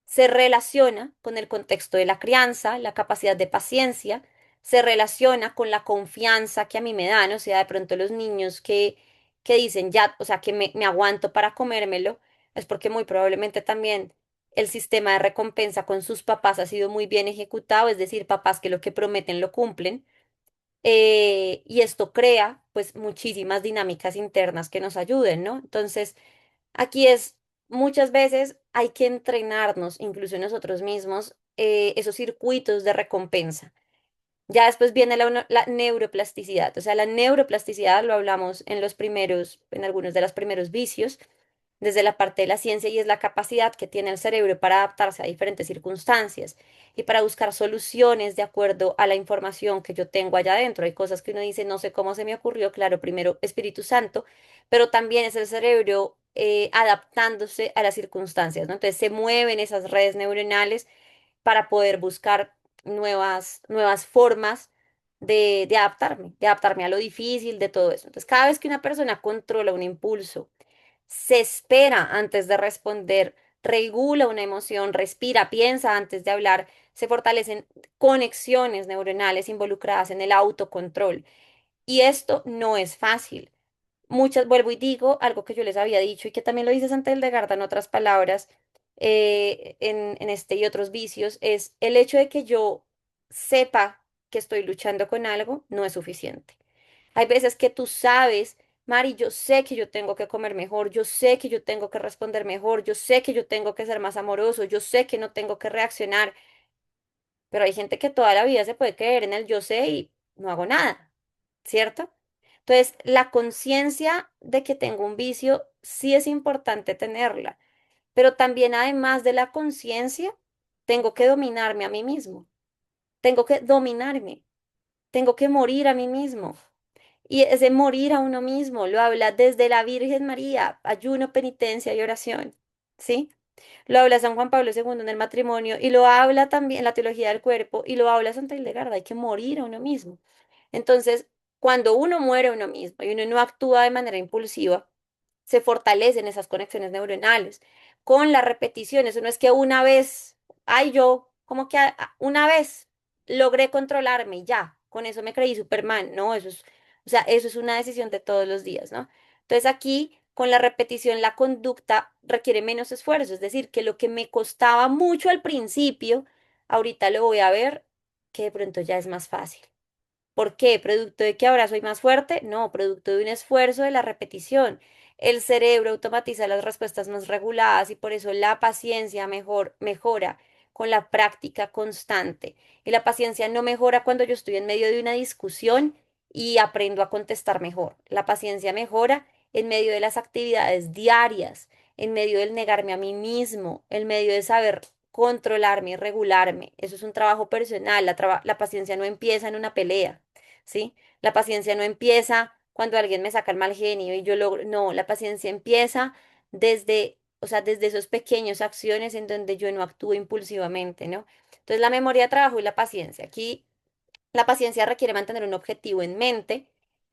se relaciona con el contexto de la crianza, la capacidad de paciencia, se relaciona con la confianza que a mí me dan, o sea, de pronto los niños que dicen ya, o sea, que me aguanto para comérmelo, es porque muy probablemente también el sistema de recompensa con sus papás ha sido muy bien ejecutado, es decir, papás que lo que prometen lo cumplen, y esto crea pues muchísimas dinámicas internas que nos ayuden, ¿no? Entonces, aquí es, muchas veces hay que entrenarnos, incluso nosotros mismos, esos circuitos de recompensa. Ya después viene la neuroplasticidad. O sea, la neuroplasticidad lo hablamos en los primeros, en algunos de los primeros vicios, desde la parte de la ciencia, y es la capacidad que tiene el cerebro para adaptarse a diferentes circunstancias y para buscar soluciones de acuerdo a la información que yo tengo allá adentro. Hay cosas que uno dice, no sé cómo se me ocurrió, claro, primero Espíritu Santo, pero también es el cerebro adaptándose a las circunstancias, ¿no? Entonces se mueven esas redes neuronales para poder buscar nuevas formas de adaptarme a lo difícil, de todo eso. Entonces, cada vez que una persona controla un impulso, se espera antes de responder, regula una emoción, respira, piensa antes de hablar, se fortalecen conexiones neuronales involucradas en el autocontrol. Y esto no es fácil. Muchas, vuelvo y digo algo que yo les había dicho y que también lo dice Santa Hildegarda en otras palabras, en este y otros vicios, es el hecho de que yo sepa que estoy luchando con algo no es suficiente. Hay veces que tú sabes, Mari, yo sé que yo tengo que comer mejor, yo sé que yo tengo que responder mejor, yo sé que yo tengo que ser más amoroso, yo sé que no tengo que reaccionar, pero hay gente que toda la vida se puede creer en el yo sé y no hago nada, ¿cierto? Entonces, la conciencia de que tengo un vicio sí es importante tenerla, pero también además de la conciencia, tengo que dominarme a mí mismo, tengo que dominarme, tengo que morir a mí mismo. Y ese morir a uno mismo lo habla desde la Virgen María, ayuno, penitencia y oración, ¿sí? Lo habla San Juan Pablo II en el matrimonio y lo habla también en la teología del cuerpo y lo habla Santa Hildegarda, hay que morir a uno mismo. Entonces, cuando uno muere a uno mismo y uno no actúa de manera impulsiva, se fortalecen esas conexiones neuronales con la repetición. Eso no es que una vez, ay, yo como que una vez logré controlarme y ya, con eso me creí Superman. No, eso es, o sea, eso es una decisión de todos los días, ¿no? Entonces aquí, con la repetición, la conducta requiere menos esfuerzo, es decir, que lo que me costaba mucho al principio, ahorita lo voy a ver que de pronto ya es más fácil. ¿Por qué? ¿Producto de que ahora soy más fuerte? No, producto de un esfuerzo de la repetición. El cerebro automatiza las respuestas más reguladas y por eso la paciencia mejora con la práctica constante. Y la paciencia no mejora cuando yo estoy en medio de una discusión y aprendo a contestar mejor. La paciencia mejora en medio de las actividades diarias, en medio del negarme a mí mismo, en medio de saber controlarme y regularme. Eso es un trabajo personal. La paciencia no empieza en una pelea. ¿Sí? La paciencia no empieza cuando alguien me saca el mal genio y yo logro, no, la paciencia empieza desde, o sea, desde esos pequeños acciones en donde yo no actúo impulsivamente, ¿no? Entonces, la memoria de trabajo y la paciencia. Aquí, la paciencia requiere mantener un objetivo en mente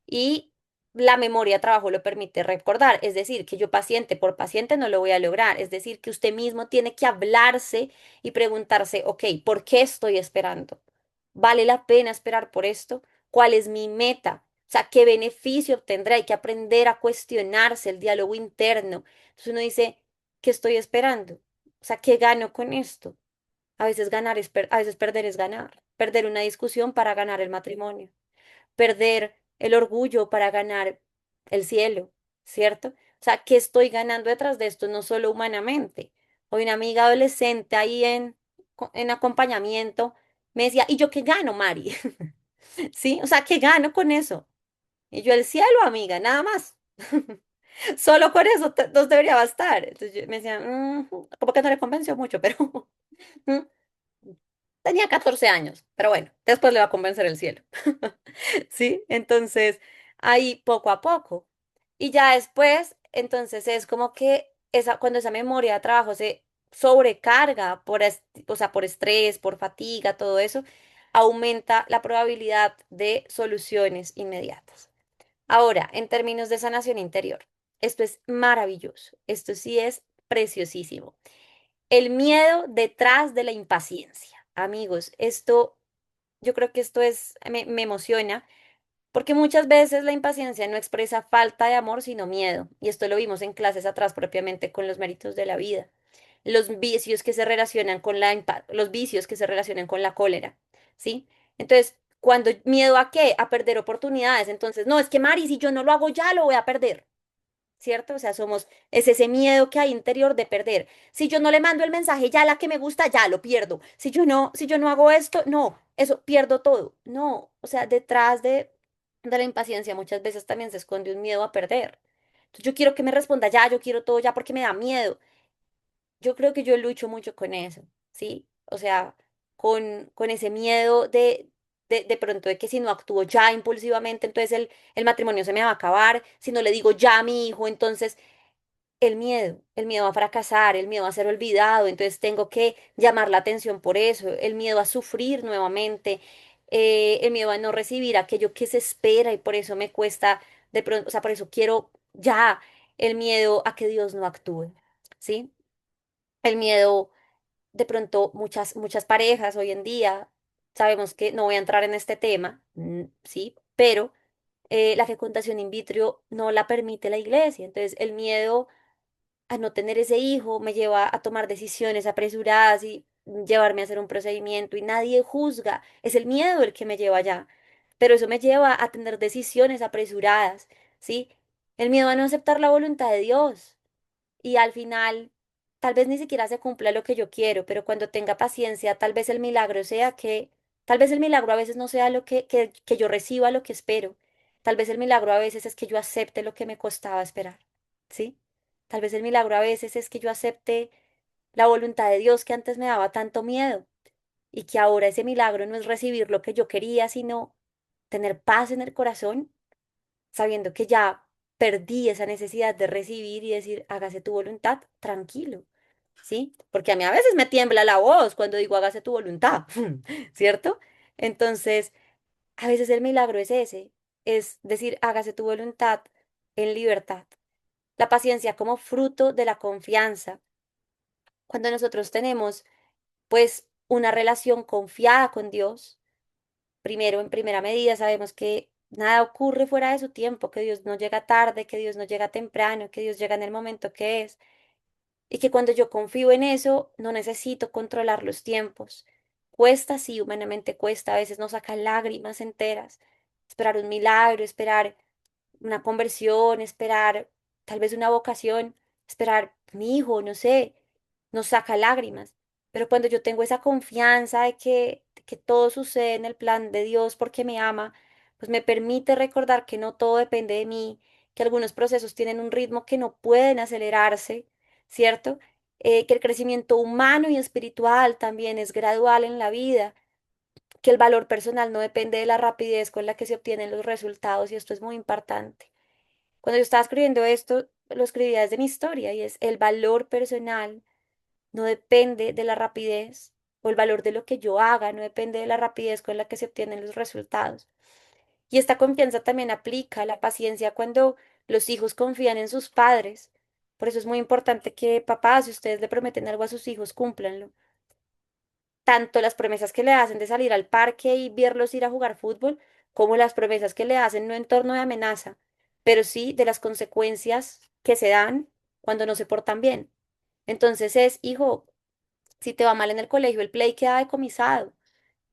y la memoria de trabajo lo permite recordar, es decir, que yo paciente por paciente no lo voy a lograr, es decir, que usted mismo tiene que hablarse y preguntarse, ok, ¿por qué estoy esperando? ¿Vale la pena esperar por esto? ¿Cuál es mi meta? O sea, ¿qué beneficio obtendrá? Hay que aprender a cuestionarse el diálogo interno. Entonces uno dice, ¿qué estoy esperando? O sea, ¿qué gano con esto? A veces a veces perder es ganar. Perder una discusión para ganar el matrimonio, perder el orgullo para ganar el cielo, ¿cierto? O sea, ¿qué estoy ganando detrás de esto? No solo humanamente. Hoy una amiga adolescente ahí en acompañamiento me decía, ¿y yo qué gano, Mari? ¿Sí? O sea, ¿qué gano con eso? Y yo, el cielo, amiga, nada más. Solo con eso nos debería bastar. Entonces yo me decía, como que no le convenció mucho, pero mm, tenía 14 años. Pero bueno, después le va a convencer el cielo. ¿Sí? Entonces, ahí poco a poco. Y ya después, entonces es como que cuando esa memoria de trabajo se sobrecarga o sea, por estrés, por fatiga, todo eso, aumenta la probabilidad de soluciones inmediatas. Ahora, en términos de sanación interior, esto es maravilloso, esto sí es preciosísimo. El miedo detrás de la impaciencia. Amigos, yo creo que me emociona porque muchas veces la impaciencia no expresa falta de amor, sino miedo. Y esto lo vimos en clases atrás propiamente con los méritos de la vida. Los vicios que se relacionan con la cólera, ¿sí? Entonces, cuando miedo a qué? A perder oportunidades. Entonces, no, es que Mari, si yo no lo hago ya, lo voy a perder. ¿Cierto? O sea, es ese miedo que hay interior de perder. Si yo no le mando el mensaje ya a la que me gusta, ya lo pierdo. Si yo no hago esto, no, eso pierdo todo. No, o sea, detrás de la impaciencia muchas veces también se esconde un miedo a perder. Entonces, yo quiero que me responda ya, yo quiero todo ya porque me da miedo. Yo creo que yo lucho mucho con eso, ¿sí? O sea, con ese miedo de pronto de que si no actúo ya impulsivamente, entonces el matrimonio se me va a acabar. Si no le digo ya a mi hijo, entonces el miedo a fracasar, el miedo a ser olvidado, entonces tengo que llamar la atención por eso, el miedo a sufrir nuevamente, el miedo a no recibir aquello que se espera y por eso me cuesta de pronto, o sea, por eso quiero ya el miedo a que Dios no actúe, ¿sí? El miedo, de pronto, muchas parejas hoy en día, sabemos que no voy a entrar en este tema, ¿sí? Pero la fecundación in vitro no la permite la iglesia, entonces el miedo a no tener ese hijo me lleva a tomar decisiones apresuradas y llevarme a hacer un procedimiento y nadie juzga. Es el miedo el que me lleva allá. Pero eso me lleva a tener decisiones apresuradas, ¿sí? El miedo a no aceptar la voluntad de Dios. Y al final, tal vez ni siquiera se cumpla lo que yo quiero, pero cuando tenga paciencia, tal vez el milagro sea tal vez el milagro a veces no sea que yo reciba lo que espero. Tal vez el milagro a veces es que yo acepte lo que me costaba esperar, ¿sí? Tal vez el milagro a veces es que yo acepte la voluntad de Dios que antes me daba tanto miedo y que ahora ese milagro no es recibir lo que yo quería, sino tener paz en el corazón, sabiendo que ya perdí esa necesidad de recibir y decir, hágase tu voluntad, tranquilo, ¿sí? Porque a mí a veces me tiembla la voz cuando digo, hágase tu voluntad, ¿cierto? Entonces, a veces el milagro es ese, es decir, hágase tu voluntad en libertad. La paciencia como fruto de la confianza. Cuando nosotros tenemos, pues, una relación confiada con Dios, primero, en primera medida, sabemos que nada ocurre fuera de su tiempo, que Dios no llega tarde, que Dios no llega temprano, que Dios llega en el momento que es, y que cuando yo confío en eso, no necesito controlar los tiempos. cuesta, sí, humanamente cuesta, a veces nos saca lágrimas enteras, esperar un milagro, esperar una conversión, esperar tal vez una vocación, esperar mi hijo, no sé, nos saca lágrimas. Pero cuando yo tengo esa confianza de que todo sucede en el plan de Dios porque me ama, pues me permite recordar que no todo depende de mí, que algunos procesos tienen un ritmo que no pueden acelerarse, ¿cierto? Que el crecimiento humano y espiritual también es gradual en la vida, que el valor personal no depende de la rapidez con la que se obtienen los resultados, y esto es muy importante. Cuando yo estaba escribiendo esto, lo escribía desde mi historia, y es el valor personal no depende de la rapidez, o el valor de lo que yo haga no depende de la rapidez con la que se obtienen los resultados. Y esta confianza también aplica a la paciencia cuando los hijos confían en sus padres. Por eso es muy importante que papás, si ustedes le prometen algo a sus hijos, cúmplanlo. Tanto las promesas que le hacen de salir al parque y verlos ir a jugar fútbol, como las promesas que le hacen no en torno de amenaza, pero sí de las consecuencias que se dan cuando no se portan bien. Entonces es, hijo, si te va mal en el colegio, el play queda decomisado,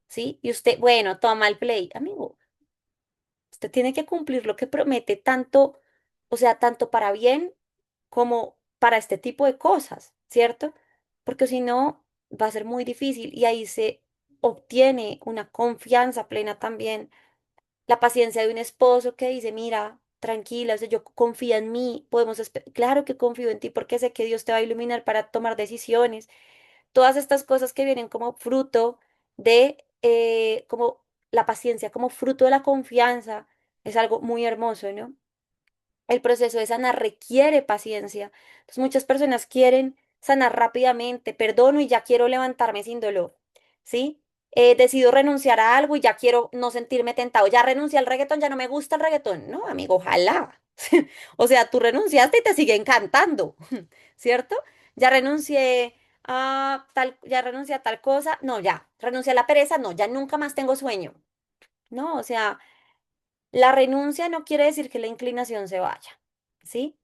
¿sí? Y usted, bueno, toma el play, amigo, usted tiene que cumplir lo que promete tanto, o sea, tanto para bien como para este tipo de cosas, ¿cierto? Porque si no, va a ser muy difícil, y ahí se obtiene una confianza plena también, la paciencia de un esposo que dice, mira, tranquila, o sea, yo confío en mí, claro que confío en ti porque sé que Dios te va a iluminar para tomar decisiones. Todas estas cosas que vienen como fruto de, como la paciencia, como fruto de la confianza, es algo muy hermoso, ¿no? El proceso de sanar requiere paciencia. Entonces, muchas personas quieren sanar rápidamente, perdono y ya quiero levantarme sin dolor, ¿sí? Decido renunciar a algo y ya quiero no sentirme tentado. Ya renuncié al reggaetón, ya no me gusta el reggaetón. No, amigo, ojalá. O sea, tú renunciaste y te sigue encantando, ¿cierto? Ya renuncié ya renuncié a tal cosa. No, ya. Renuncié a la pereza. No, ya nunca más tengo sueño. No, o sea, la renuncia no quiere decir que la inclinación se vaya, ¿sí?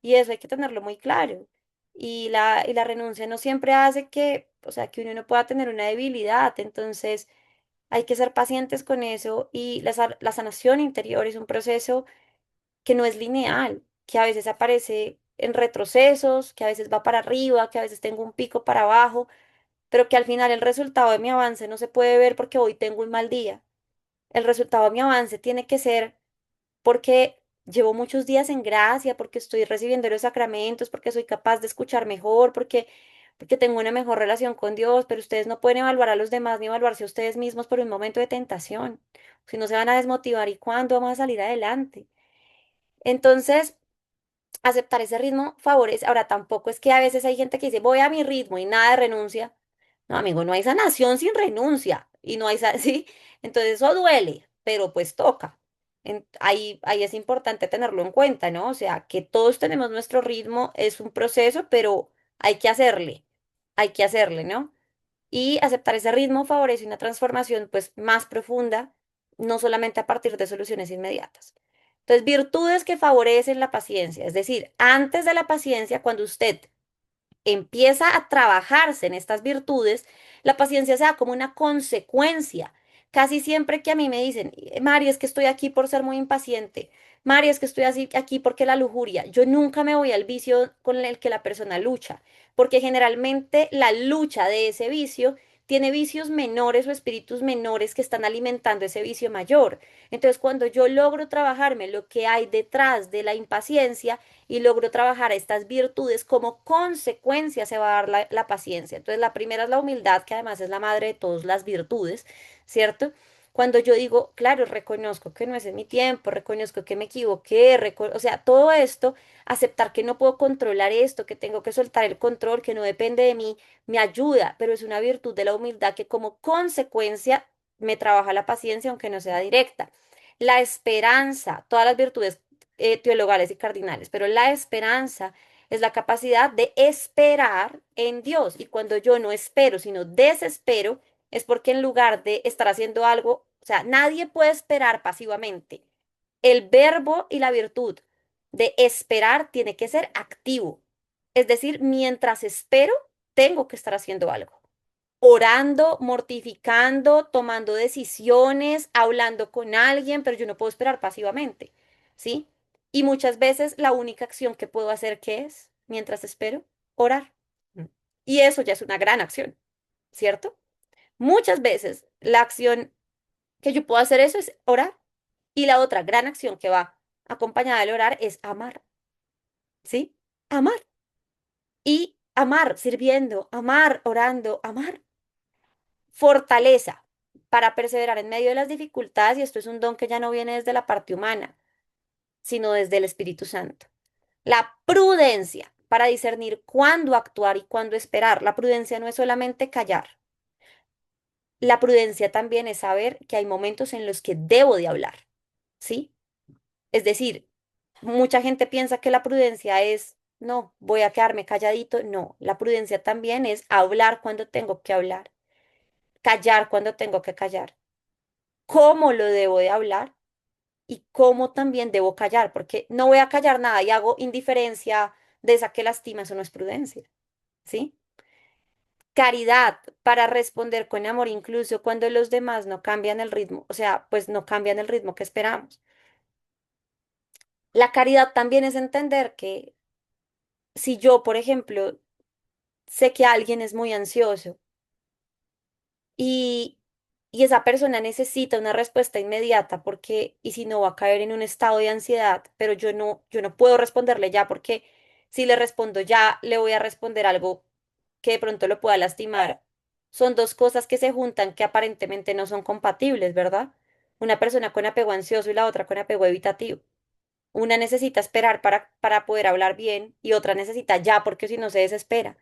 Y eso hay que tenerlo muy claro. Y la renuncia no siempre hace que, o sea, que uno no pueda tener una debilidad. Entonces, hay que ser pacientes con eso. Y la sanación interior es un proceso que no es lineal, que a veces aparece en retrocesos, que a veces va para arriba, que a veces tengo un pico para abajo, pero que al final el resultado de mi avance no se puede ver porque hoy tengo un mal día. El resultado de mi avance tiene que ser porque llevo muchos días en gracia, porque estoy recibiendo los sacramentos, porque soy capaz de escuchar mejor, porque tengo una mejor relación con Dios. Pero ustedes no pueden evaluar a los demás ni evaluarse a ustedes mismos por un momento de tentación. Si no, se van a desmotivar, y cuándo vamos a salir adelante. Entonces, aceptar ese ritmo favorece. Ahora, tampoco es que a veces hay gente que dice, voy a mi ritmo y nada de renuncia. No, amigo, no hay sanación sin renuncia. Y no hay, ¿sí? Entonces eso duele, pero pues toca. Ahí es importante tenerlo en cuenta, ¿no? O sea, que todos tenemos nuestro ritmo, es un proceso, pero hay que hacerle, ¿no? Y aceptar ese ritmo favorece una transformación pues más profunda, no solamente a partir de soluciones inmediatas. Entonces, virtudes que favorecen la paciencia, es decir, antes de la paciencia, cuando usted empieza a trabajarse en estas virtudes, la paciencia se da como una consecuencia. Casi siempre que a mí me dicen, Mari, es que estoy aquí por ser muy impaciente, Mari, es que estoy así aquí porque la lujuria, yo nunca me voy al vicio con el que la persona lucha, porque generalmente la lucha de ese vicio tiene vicios menores o espíritus menores que están alimentando ese vicio mayor. Entonces, cuando yo logro trabajarme lo que hay detrás de la impaciencia, y logro trabajar estas virtudes, como consecuencia se va a dar la paciencia. Entonces, la primera es la humildad, que además es la madre de todas las virtudes, ¿cierto? Cuando yo digo, claro, reconozco que no es en mi tiempo, reconozco que me equivoqué, o sea, todo esto, aceptar que no puedo controlar esto, que tengo que soltar el control, que no depende de mí, me ayuda, pero es una virtud de la humildad que como consecuencia me trabaja la paciencia, aunque no sea directa. La esperanza, todas las virtudes teologales y cardinales, pero la esperanza es la capacidad de esperar en Dios. Y cuando yo no espero, sino desespero, es porque en lugar de estar haciendo algo, o sea, nadie puede esperar pasivamente. El verbo y la virtud de esperar tiene que ser activo. Es decir, mientras espero, tengo que estar haciendo algo. orando, mortificando, tomando decisiones, hablando con alguien, pero yo no puedo esperar pasivamente, ¿sí? Y muchas veces la única acción que puedo hacer, ¿qué es? Mientras espero, orar. Y eso ya es una gran acción, ¿cierto? Muchas veces la acción que yo puedo hacer eso es orar. Y la otra gran acción que va acompañada del orar es amar, ¿sí? Amar. Y amar sirviendo, amar orando, amar. Fortaleza para perseverar en medio de las dificultades, y esto es un don que ya no viene desde la parte humana, sino desde el Espíritu Santo. La prudencia para discernir cuándo actuar y cuándo esperar. La prudencia no es solamente callar. La prudencia también es saber que hay momentos en los que debo de hablar, ¿sí? Es decir, mucha gente piensa que la prudencia es, no, voy a quedarme calladito. No, la prudencia también es hablar cuando tengo que hablar, callar cuando tengo que callar, cómo lo debo de hablar y cómo también debo callar, porque no voy a callar nada y hago indiferencia de esa que lastima, eso no es prudencia, ¿sí? Caridad para responder con amor incluso cuando los demás no cambian el ritmo, o sea, pues no cambian el ritmo que esperamos. La caridad también es entender que si yo, por ejemplo, sé que alguien es muy ansioso y, y esa persona necesita una respuesta inmediata porque, y si no, va a caer en un estado de ansiedad, pero yo no puedo responderle ya porque si le respondo ya, le voy a responder algo que de pronto lo pueda lastimar. Son dos cosas que se juntan que aparentemente no son compatibles, ¿verdad? Una persona con apego ansioso y la otra con apego evitativo. Una necesita esperar para poder hablar bien y otra necesita ya porque si no se desespera.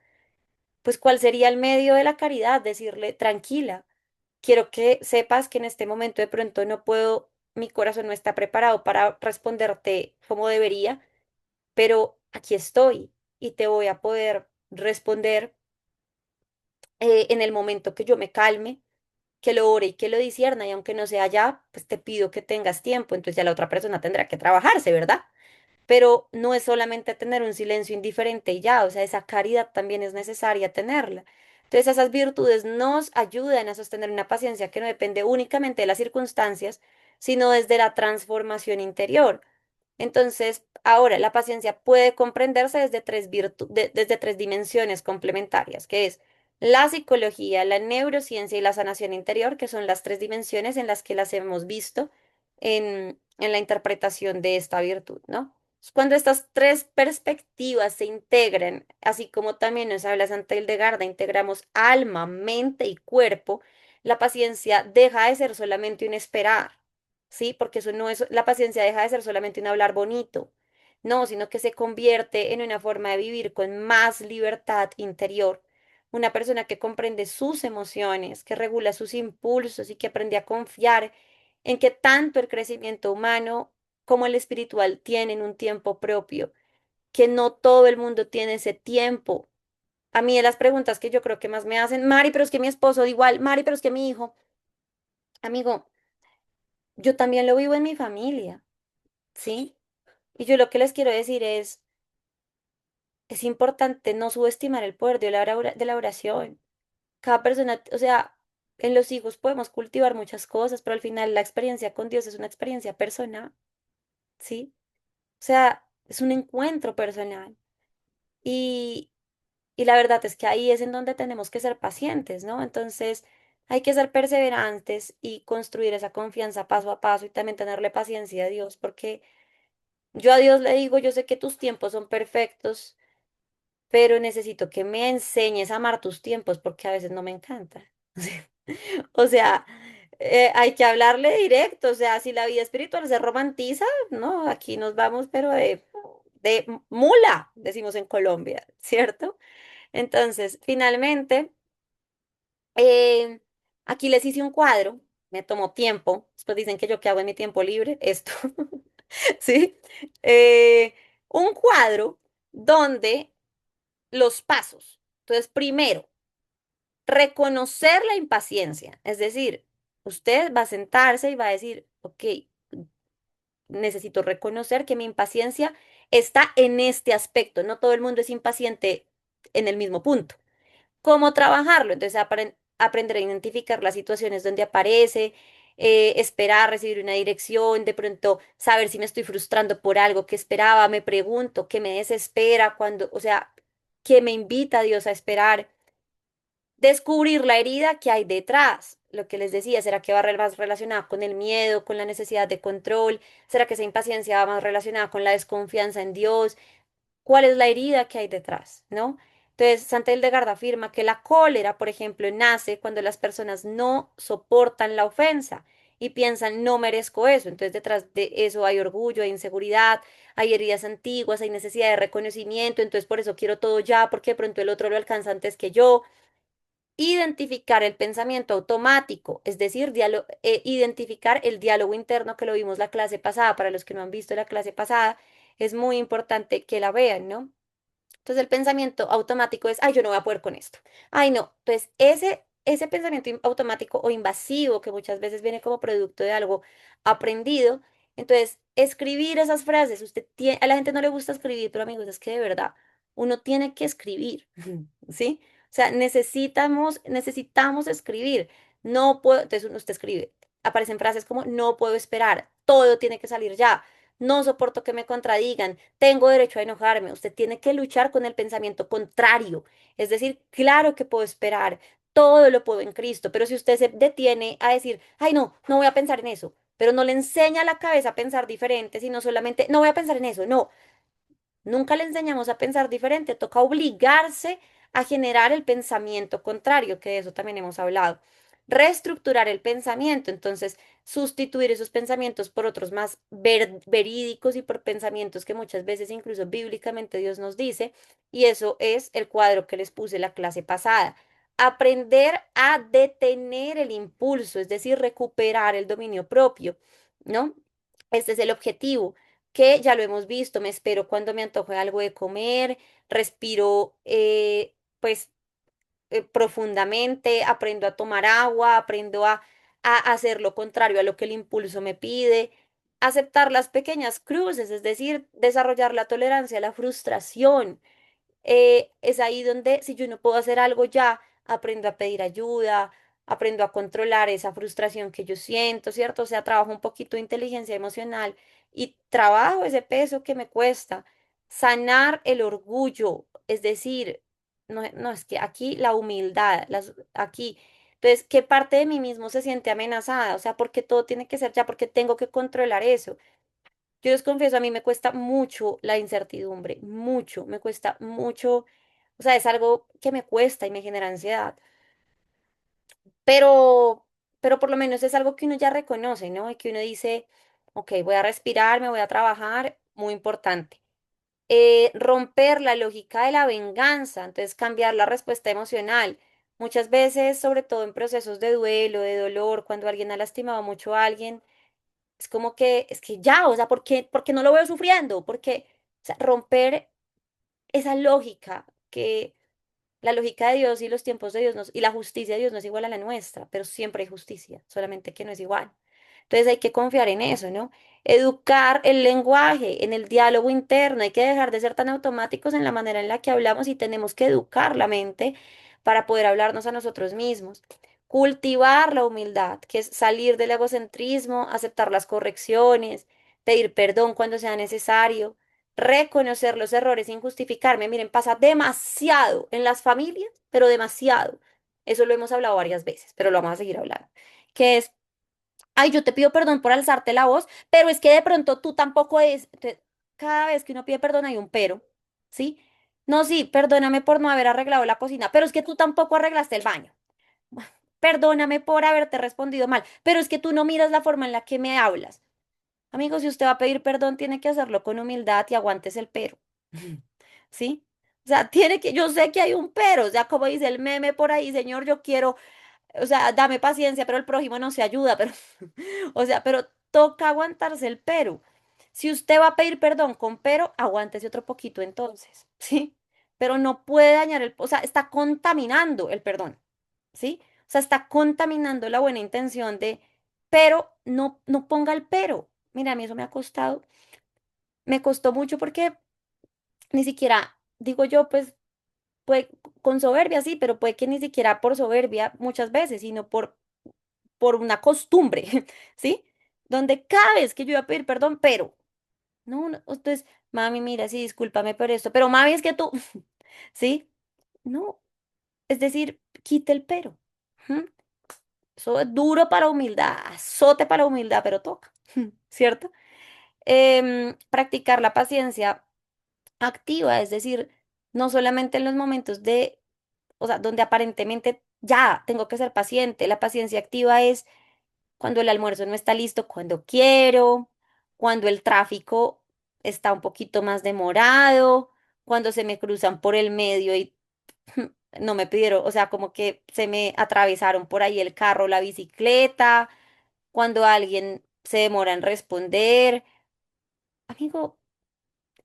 Pues ¿cuál sería el medio de la caridad? Decirle, tranquila, quiero que sepas que en este momento de pronto no puedo, mi corazón no está preparado para responderte como debería, pero aquí estoy y te voy a poder responder en el momento que yo me calme, que lo ore y que lo discierna, y aunque no sea ya, pues te pido que tengas tiempo, entonces ya la otra persona tendrá que trabajarse, ¿verdad? Pero no es solamente tener un silencio indiferente y ya, o sea, esa caridad también es necesaria tenerla. Entonces, esas virtudes nos ayudan a sostener una paciencia que no depende únicamente de las circunstancias, sino desde la transformación interior. Entonces, ahora la paciencia puede comprenderse desde desde tres dimensiones complementarias, que es la psicología, la neurociencia y la sanación interior, que son las tres dimensiones en las que las hemos visto en la interpretación de esta virtud, ¿no? Cuando estas tres perspectivas se integran, así como también nos habla Santa Hildegarda, integramos alma, mente y cuerpo, la paciencia deja de ser solamente un esperar, ¿sí? Porque eso no es, la paciencia deja de ser solamente un hablar bonito, no, sino que se convierte en una forma de vivir con más libertad interior. Una persona que comprende sus emociones, que regula sus impulsos y que aprende a confiar en que tanto el crecimiento humano como el espiritual tienen un tiempo propio, que no todo el mundo tiene ese tiempo. A mí de las preguntas que yo creo que más me hacen, Mari, pero es que mi esposo igual, Mari, pero es que mi hijo, amigo, yo también lo vivo en mi familia, ¿sí? Y yo lo que les quiero decir es importante no subestimar el poder de de la oración. Cada persona, o sea, en los hijos podemos cultivar muchas cosas, pero al final la experiencia con Dios es una experiencia personal, ¿sí? O sea, es un encuentro personal. Y, y la verdad es que ahí es en donde tenemos que ser pacientes, ¿no? Entonces, hay que ser perseverantes y construir esa confianza paso a paso y también tenerle paciencia a Dios, porque yo a Dios le digo, yo sé que tus tiempos son perfectos, pero necesito que me enseñes a amar tus tiempos porque a veces no me encanta. O sea, hay que hablarle directo, o sea, si la vida espiritual se romantiza, no, aquí nos vamos, pero de mula, decimos en Colombia, ¿cierto? Entonces, finalmente, eh, aquí les hice un cuadro, me tomó tiempo, después dicen que yo qué hago en mi tiempo libre, esto, ¿sí? Eh, un cuadro donde los pasos. Entonces, primero, reconocer la impaciencia, es decir, usted va a sentarse y va a decir, ok, necesito reconocer que mi impaciencia está en este aspecto, no todo el mundo es impaciente en el mismo punto. ¿Cómo trabajarlo? Entonces, aprender a identificar las situaciones donde aparece, esperar recibir una dirección, de pronto saber si me estoy frustrando por algo que esperaba, me pregunto, qué me desespera cuando, o sea, qué me invita a Dios a esperar, descubrir la herida que hay detrás. Lo que les decía, ¿será que va más relacionada con el miedo, con la necesidad de control? ¿Será que esa impaciencia va más relacionada con la desconfianza en Dios? ¿Cuál es la herida que hay detrás? ¿No? Entonces, Santa Hildegard afirma que la cólera, por ejemplo, nace cuando las personas no soportan la ofensa y piensan, no merezco eso. Entonces, detrás de eso hay orgullo, hay inseguridad, hay heridas antiguas, hay necesidad de reconocimiento. Entonces, por eso quiero todo ya, porque de pronto el otro lo alcanza antes que yo. Identificar el pensamiento automático, es decir, identificar el diálogo interno que lo vimos la clase pasada. Para los que no han visto la clase pasada, es muy importante que la vean, ¿no? Entonces el pensamiento automático es, ay, yo no voy a poder con esto. Ay, no. Entonces ese pensamiento automático o invasivo que muchas veces viene como producto de algo aprendido, entonces escribir esas frases, a la gente no le gusta escribir, pero amigos, es que de verdad uno tiene que escribir, ¿sí? O sea, necesitamos escribir. No puedo, entonces usted escribe, aparecen frases como, no puedo esperar, todo tiene que salir ya. No soporto que me contradigan, tengo derecho a enojarme. Usted tiene que luchar con el pensamiento contrario. Es decir, claro que puedo esperar, todo lo puedo en Cristo, pero si usted se detiene a decir, ay, no, no voy a pensar en eso, pero no le enseña a la cabeza a pensar diferente, sino solamente, no voy a pensar en eso, no, nunca le enseñamos a pensar diferente, toca obligarse a generar el pensamiento contrario, que de eso también hemos hablado. Reestructurar el pensamiento, entonces sustituir esos pensamientos por otros más verídicos y por pensamientos que muchas veces incluso bíblicamente Dios nos dice, y eso es el cuadro que les puse la clase pasada. Aprender a detener el impulso, es decir, recuperar el dominio propio, ¿no? Este es el objetivo que ya lo hemos visto, me espero cuando me antoje algo de comer, respiro pues profundamente, aprendo a tomar agua, aprendo a hacer lo contrario a lo que el impulso me pide, aceptar las pequeñas cruces, es decir, desarrollar la tolerancia a la frustración. Es ahí donde si yo no puedo hacer algo ya, aprendo a pedir ayuda, aprendo a controlar esa frustración que yo siento, ¿cierto? O sea, trabajo un poquito de inteligencia emocional y trabajo ese peso que me cuesta. Sanar el orgullo, es decir, no, no es que aquí la humildad, aquí. Entonces, ¿qué parte de mí mismo se siente amenazada? O sea, porque todo tiene que ser ya, porque tengo que controlar eso. Yo les confieso, a mí me cuesta mucho la incertidumbre, mucho, me cuesta mucho, o sea, es algo que me cuesta y me genera ansiedad, pero, pero por lo menos es algo que uno ya reconoce, ¿no? Y que uno dice, ok, voy a respirar, me voy a trabajar, muy importante. Romper la lógica de la venganza, entonces cambiar la respuesta emocional. Muchas veces, sobre todo en procesos de duelo, de dolor, cuando alguien ha lastimado mucho a alguien, es como que, es que ya, o sea, ¿por qué no lo veo sufriendo? Porque, o sea, romper esa lógica, que la lógica de Dios y los tiempos de Dios y la justicia de Dios no es igual a la nuestra, pero siempre hay justicia, solamente que no es igual. Entonces hay que confiar en eso, ¿no? Educar el lenguaje, en el diálogo interno, hay que dejar de ser tan automáticos en la manera en la que hablamos y tenemos que educar la mente para poder hablarnos a nosotros mismos. Cultivar la humildad, que es salir del egocentrismo, aceptar las correcciones, pedir perdón cuando sea necesario, reconocer los errores sin justificarme. Miren, pasa demasiado en las familias, pero demasiado. Eso lo hemos hablado varias veces, pero lo vamos a seguir hablando. Que es, ay, yo te pido perdón por alzarte la voz, pero es que de pronto tú tampoco es. Cada vez que uno pide perdón hay un pero, ¿sí? No, sí, perdóname por no haber arreglado la cocina, pero es que tú tampoco arreglaste el baño. Perdóname por haberte respondido mal, pero es que tú no miras la forma en la que me hablas. Amigo, si usted va a pedir perdón, tiene que hacerlo con humildad y aguantes el pero. ¿Sí? O sea, yo sé que hay un pero, o sea, como dice el meme por ahí, señor, yo quiero, o sea, dame paciencia, pero el prójimo no se ayuda, pero, o sea, pero toca aguantarse el pero. Si usted va a pedir perdón con pero, aguántese otro poquito entonces, ¿sí? Pero no puede dañar o sea, está contaminando el perdón, ¿sí? O sea, está contaminando la buena intención pero no ponga el pero. Mira, a mí eso me costó mucho porque ni siquiera, digo yo, pues puede, con soberbia sí, pero puede que ni siquiera por soberbia muchas veces, sino por una costumbre, ¿sí? Donde cada vez que yo iba a pedir perdón, pero, no, no, entonces, mami, mira, sí, discúlpame por esto, pero mami, es que tú, ¿sí? No, es decir, quita el pero. ¿M? Eso es duro para humildad, azote para humildad, pero toca, ¿cierto? Practicar la paciencia activa, es decir, no solamente en los momentos de, o sea, donde aparentemente ya tengo que ser paciente, la paciencia activa es cuando el almuerzo no está listo, cuando quiero, cuando el tráfico está un poquito más demorado, cuando se me cruzan por el medio y no me pidieron, o sea, como que se me atravesaron por ahí el carro, la bicicleta, cuando alguien se demora en responder. Amigo,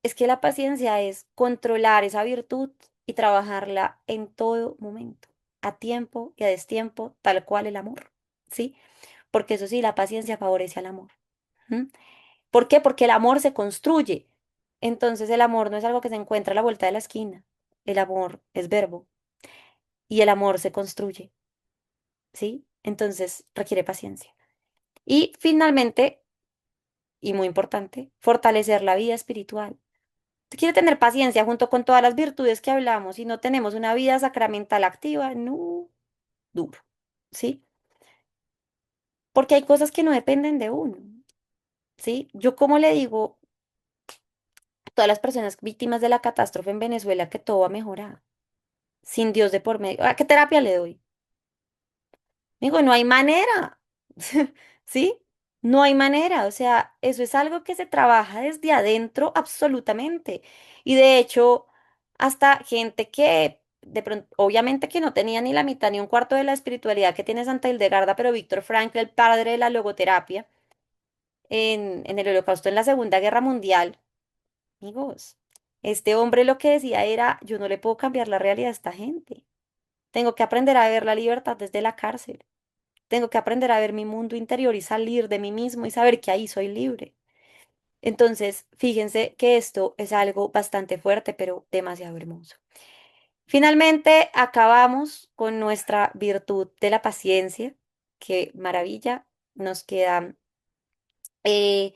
es que la paciencia es controlar esa virtud y trabajarla en todo momento, a tiempo y a destiempo, tal cual el amor, ¿sí? Porque eso sí, la paciencia favorece al amor. ¿M? ¿Por qué? Porque el amor se construye. Entonces el amor no es algo que se encuentra a la vuelta de la esquina. El amor es verbo y el amor se construye, ¿sí? Entonces requiere paciencia. Y finalmente, y muy importante, fortalecer la vida espiritual. Usted quiere tener paciencia junto con todas las virtudes que hablamos y no tenemos una vida sacramental activa, no, duro, ¿sí? Porque hay cosas que no dependen de uno, ¿sí? Yo como le digo a todas las personas víctimas de la catástrofe en Venezuela que todo va a mejorar, sin Dios de por medio. ¿A qué terapia le doy? Digo, no hay manera, ¿sí? No hay manera, o sea, eso es algo que se trabaja desde adentro absolutamente. Y de hecho, hasta gente que, de pronto, obviamente que no tenía ni la mitad ni un cuarto de la espiritualidad que tiene Santa Hildegarda, pero Víctor Frankl, el padre de la logoterapia, en el Holocausto, en la Segunda Guerra Mundial, amigos, este hombre lo que decía era, yo no le puedo cambiar la realidad a esta gente. Tengo que aprender a ver la libertad desde la cárcel. Tengo que aprender a ver mi mundo interior y salir de mí mismo y saber que ahí soy libre. Entonces, fíjense que esto es algo bastante fuerte, pero demasiado hermoso. Finalmente, acabamos con nuestra virtud de la paciencia. Qué maravilla. Nos queda eh,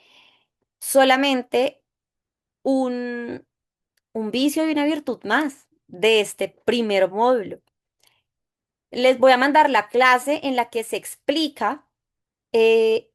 solamente un, un vicio y una virtud más de este primer módulo. Les voy a mandar la clase en la que se explica eh,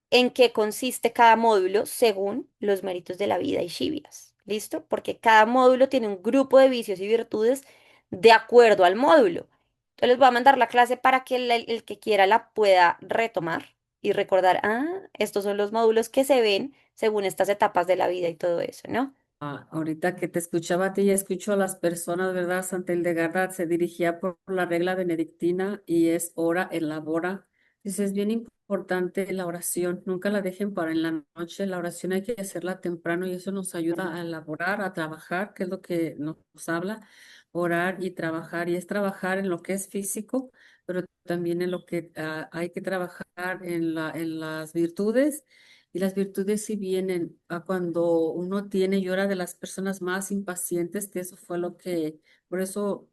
en qué consiste cada módulo según los méritos de la vida y Shivias. ¿Listo? Porque cada módulo tiene un grupo de vicios y virtudes de acuerdo al módulo. Entonces les voy a mandar la clase para que el que quiera la pueda retomar y recordar, ah, estos son los módulos que se ven según estas etapas de la vida y todo eso, ¿no? Ahorita que te escuchaba a ti y escucho a las personas, ¿verdad? Santa Hildegarda se dirigía por la regla benedictina y es ora, elabora. Dice, es bien importante la oración, nunca la dejen para en la noche. La oración hay que hacerla temprano y eso nos ayuda a elaborar, a trabajar, que es lo que nos habla, orar y trabajar. Y es trabajar en lo que es físico, pero también en lo que hay que trabajar en las virtudes y las virtudes sí vienen a cuando uno tiene, yo era de las personas más impacientes, que eso fue lo que, por eso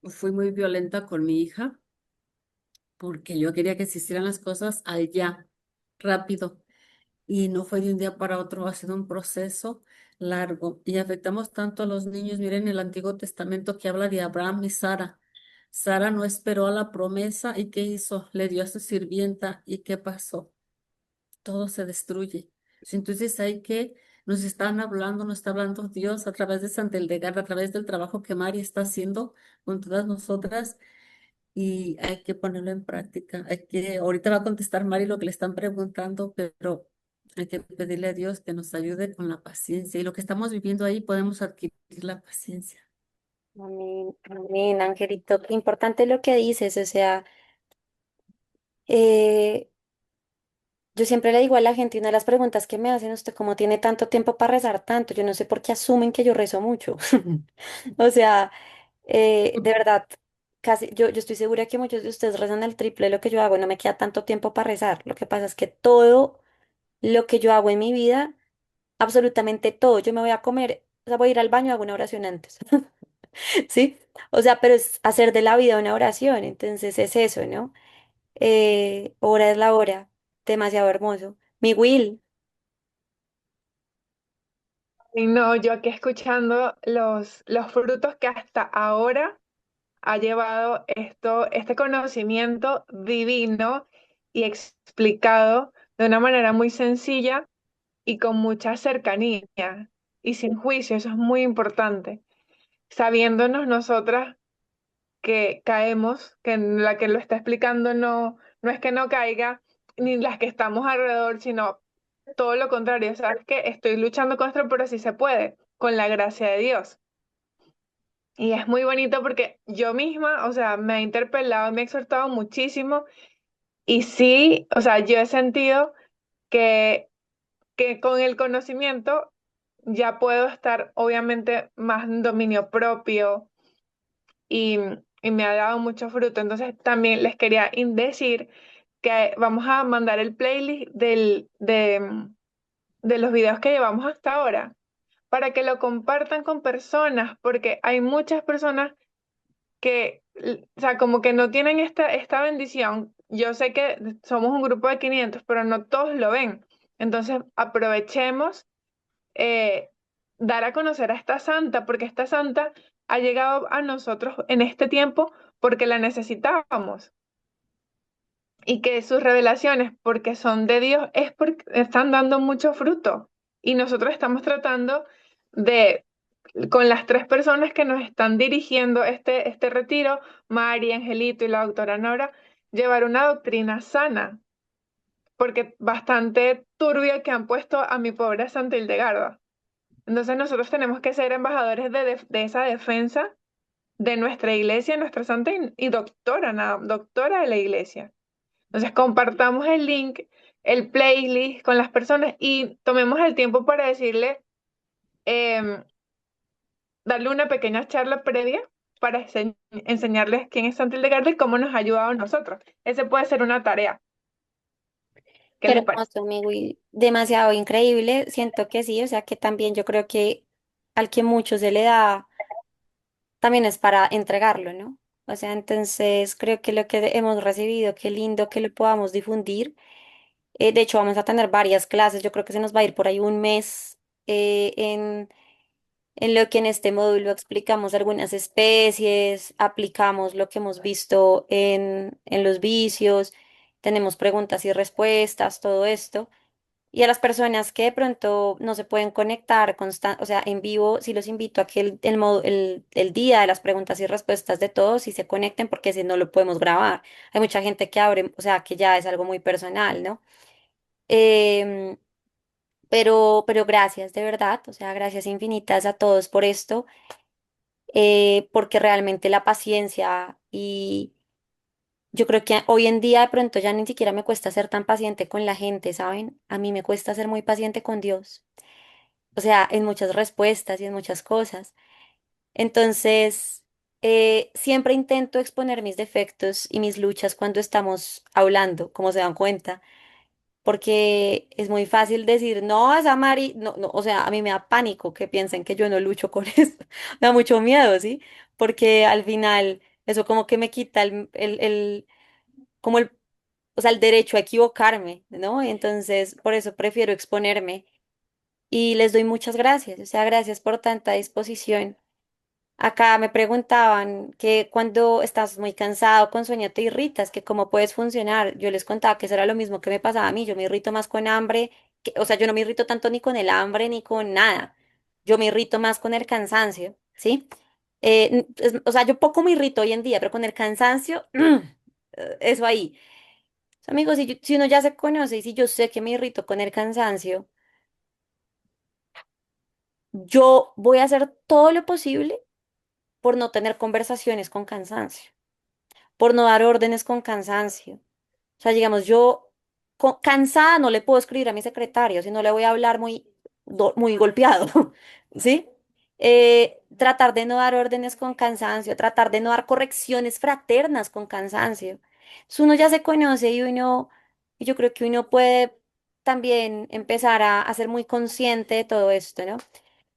fui muy violenta con mi hija, porque yo quería que se hicieran las cosas allá, rápido, y no fue de un día para otro, ha sido un proceso largo y afectamos tanto a los niños. Miren el Antiguo Testamento que habla de Abraham y Sara. Sara no esperó a la promesa y ¿qué hizo? Le dio a su sirvienta y ¿qué pasó? Todo se destruye. Entonces hay que, nos están hablando, nos está hablando Dios a través de Santa Hildegarda, a través del trabajo que Mari está haciendo con todas nosotras y hay que ponerlo en práctica. Hay que, ahorita va a contestar Mari lo que le están preguntando, pero hay que pedirle a Dios que nos ayude con la paciencia y lo que estamos viviendo ahí podemos adquirir la paciencia. Amén, amén, Angelito. Qué importante lo que dices, o sea, eh, yo siempre le digo a la gente, una de las preguntas que me hacen, usted cómo tiene tanto tiempo para rezar tanto, yo no sé por qué asumen que yo rezo mucho. O sea, de verdad, casi, yo estoy segura que muchos de ustedes rezan el triple de lo que yo hago, no me queda tanto tiempo para rezar. Lo que pasa es que todo lo que yo hago en mi vida, absolutamente todo, yo me voy a comer, o sea, voy a ir al baño, hago una oración antes. ¿sí? O sea, pero es hacer de la vida una oración, entonces es eso, ¿no? Hora es la hora, demasiado hermoso. Mi Will, Y no, yo aquí escuchando los frutos que hasta ahora ha llevado este conocimiento divino y explicado de una manera muy sencilla y con mucha cercanía y sin juicio, eso es muy importante. Sabiéndonos nosotras que caemos, que la que lo está explicando no es que no caiga, ni las que estamos alrededor, sino todo lo contrario, sabes que estoy luchando con esto, pero sí se puede, con la gracia de Dios. Y es muy bonito porque yo misma, o sea, me ha interpelado, me ha exhortado muchísimo y sí, o sea, yo he sentido que, que con el conocimiento ya puedo estar obviamente más en dominio propio y, y me ha dado mucho fruto. Entonces también les quería decir que vamos a mandar el playlist de los videos que llevamos hasta ahora para que lo compartan con personas, porque hay muchas personas que, o sea, como que no tienen esta bendición. Yo sé que somos un grupo de 500 pero no todos lo ven. Entonces, aprovechemos eh, dar a conocer a esta santa, porque esta santa ha llegado a nosotros en este tiempo porque la necesitábamos y que sus revelaciones, porque son de Dios, es porque están dando mucho fruto. Y nosotros estamos tratando de, con las tres personas que nos están dirigiendo este retiro, Mari, Angelito y la doctora Nora, llevar una doctrina sana, porque bastante turbio que han puesto a mi pobre Santa Hildegarda. Entonces nosotros tenemos que ser embajadores de esa defensa de nuestra iglesia, nuestra santa y doctora, doctora de la iglesia. Entonces compartamos el link, el playlist con las personas y tomemos el tiempo para decirle, em, darle una pequeña charla previa para enseñarles quién es Santa Hildegarda y cómo nos ha ayudado a nosotros. Ese puede ser una tarea. ¿Qué qué les parece? hermoso, mi Will, demasiado increíble, siento que sí, o sea que también yo creo que al que mucho se le da, también es para entregarlo, ¿no? O sea, entonces creo que lo que hemos recibido, qué lindo que lo podamos difundir. De hecho, vamos a tener varias clases. Yo creo que se nos va a ir por ahí un mes en lo que en este módulo explicamos algunas especies, aplicamos lo que hemos visto en los vicios, tenemos preguntas y respuestas, todo esto. Y a las personas que de pronto no se pueden conectar o sea, en vivo, sí los invito a que el día de las preguntas y respuestas de todos sí se conecten porque si no lo podemos grabar. Hay mucha gente que abre, o sea, que ya es algo muy personal, ¿no? Em, pero gracias, de verdad, o sea, gracias infinitas a todos por esto, porque realmente la paciencia y yo creo que hoy en día de pronto ya ni siquiera me cuesta ser tan paciente con la gente, ¿saben? A mí me cuesta ser muy paciente con Dios, o sea, en muchas respuestas y en muchas cosas. Entonces, siempre intento exponer mis defectos y mis luchas cuando estamos hablando, como se dan cuenta porque es muy fácil decir, no, esa Mari, no, no, o sea, a mí me da pánico que piensen que yo no lucho con eso, me da mucho miedo, ¿sí? Porque al final eso como que me quita como el, o sea, el derecho a equivocarme, ¿no? Entonces, por eso prefiero exponerme y les doy muchas gracias, o sea, gracias por tanta disposición. Acá me preguntaban que cuando estás muy cansado, con sueño, te irritas, que cómo puedes funcionar. Yo les contaba que eso era lo mismo que me pasaba a mí. Yo me irrito más con hambre, o sea, yo no me irrito tanto ni con el hambre ni con nada. Yo me irrito más con el cansancio, ¿sí? O sea, yo poco me irrito hoy en día, pero con el cansancio, eso ahí. Amigos, si uno ya se conoce y si yo sé que me irrito con el cansancio, yo voy a hacer todo lo posible por no tener conversaciones con cansancio, por no dar órdenes con cansancio. O sea, digamos, yo cansada no le puedo escribir a mi secretario, si no le voy a hablar muy golpeado, ¿sí? Tratar de no dar órdenes con cansancio, tratar de no dar correcciones fraternas con cansancio. Entonces, uno ya se conoce y yo creo que uno puede también empezar a ser muy consciente de todo esto, ¿no?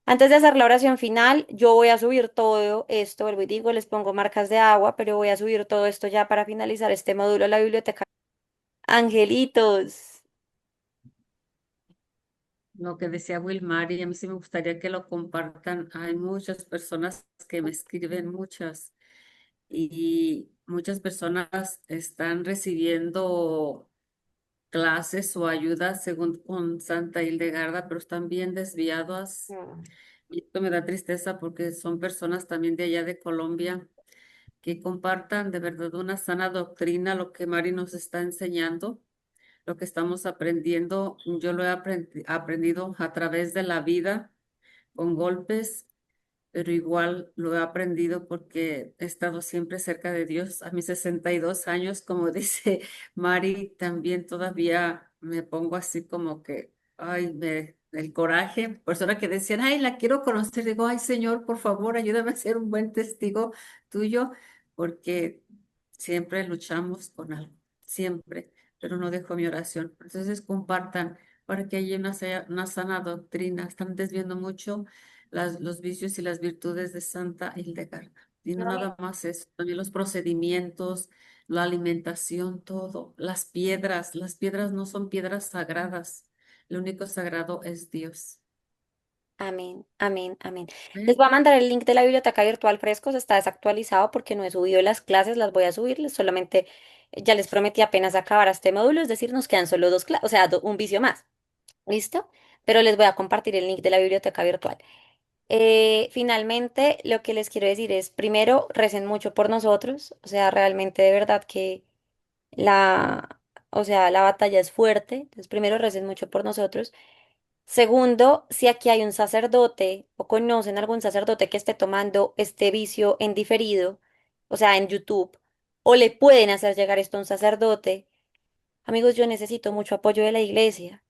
Antes de hacer la oración final, yo voy a subir todo esto, vuelvo y digo, les pongo marcas de agua, pero voy a subir todo esto ya para finalizar este módulo a la biblioteca. Angelitos. Lo que decía Wilmar, y a mí sí me gustaría que lo compartan. Hay muchas personas que me escriben, muchas, y muchas personas están recibiendo clases o ayuda según con Santa Hildegarda, pero están bien desviadas. Mm. Y esto me da tristeza porque son personas también de allá de Colombia que compartan de verdad una sana doctrina, lo que Mari nos está enseñando, lo que estamos aprendiendo. Yo lo he aprendido a través de la vida, con golpes, pero igual lo he aprendido porque he estado siempre cerca de Dios. A mis 62 años, como dice Mari, también todavía me pongo así como que, ay, el coraje. Personas que decían, ay, la quiero conocer. Digo, ay, Señor, por favor, ayúdame a ser un buen testigo tuyo, porque siempre luchamos con algo, siempre, pero no dejo mi oración. Entonces, compartan para que haya una sana doctrina. Están desviando mucho los vicios y las virtudes de Santa Hildegarda. Y no Ay, nada más eso, también los procedimientos, la alimentación, todo. Las piedras no son piedras sagradas. Lo único sagrado es Dios. amén, amén, amén. Les ¿Ve? voy a mandar el link de la biblioteca virtual Frescos, está desactualizado porque no he subido las clases, las voy a subir, solamente ya les prometí apenas acabar este módulo, es decir, nos quedan solo dos clases, o sea, un vicio más, ¿listo? Pero les voy a compartir el link de la biblioteca virtual. Finalmente, lo que les quiero decir es, primero, recen mucho por nosotros, o sea, realmente de verdad que la, o sea, la batalla es fuerte, entonces primero recen mucho por nosotros. Segundo, si aquí hay un sacerdote o conocen algún sacerdote que esté tomando este vicio en diferido, o sea, en YouTube, o le pueden hacer llegar esto a un sacerdote, amigos, yo necesito mucho apoyo de la iglesia.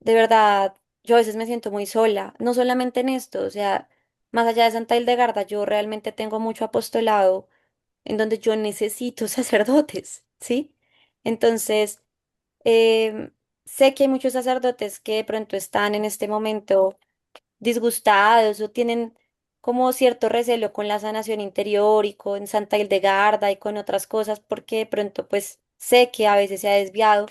De verdad, yo a veces me siento muy sola, no solamente en esto, o sea, más allá de Santa Hildegarda, yo realmente tengo mucho apostolado en donde yo necesito sacerdotes, ¿sí? Entonces, em, sé que hay muchos sacerdotes que de pronto están en este momento disgustados o tienen como cierto recelo con la sanación interior y con Santa Hildegarda y con otras cosas, porque de pronto pues sé que a veces se ha desviado.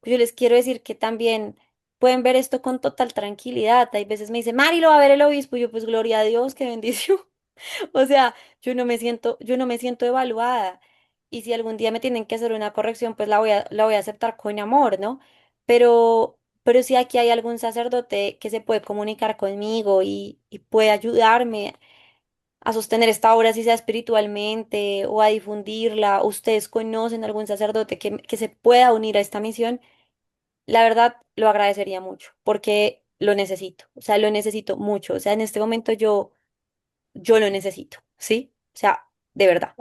Yo les quiero decir que también pueden ver esto con total tranquilidad. Hay veces me dicen, Mari, lo va a ver el obispo. Y yo, pues gloria a Dios, qué bendición. O sea, yo no me siento evaluada. Y si algún día me tienen que hacer una corrección, pues la voy a aceptar con amor, ¿no? Pero si aquí hay algún sacerdote que se puede comunicar conmigo y puede ayudarme a sostener esta obra, si sea espiritualmente o a difundirla, ustedes conocen algún sacerdote que se pueda unir a esta misión, la verdad lo agradecería mucho, porque lo necesito, o sea, lo necesito mucho. O sea, en este momento yo lo necesito, ¿sí? O sea, de verdad.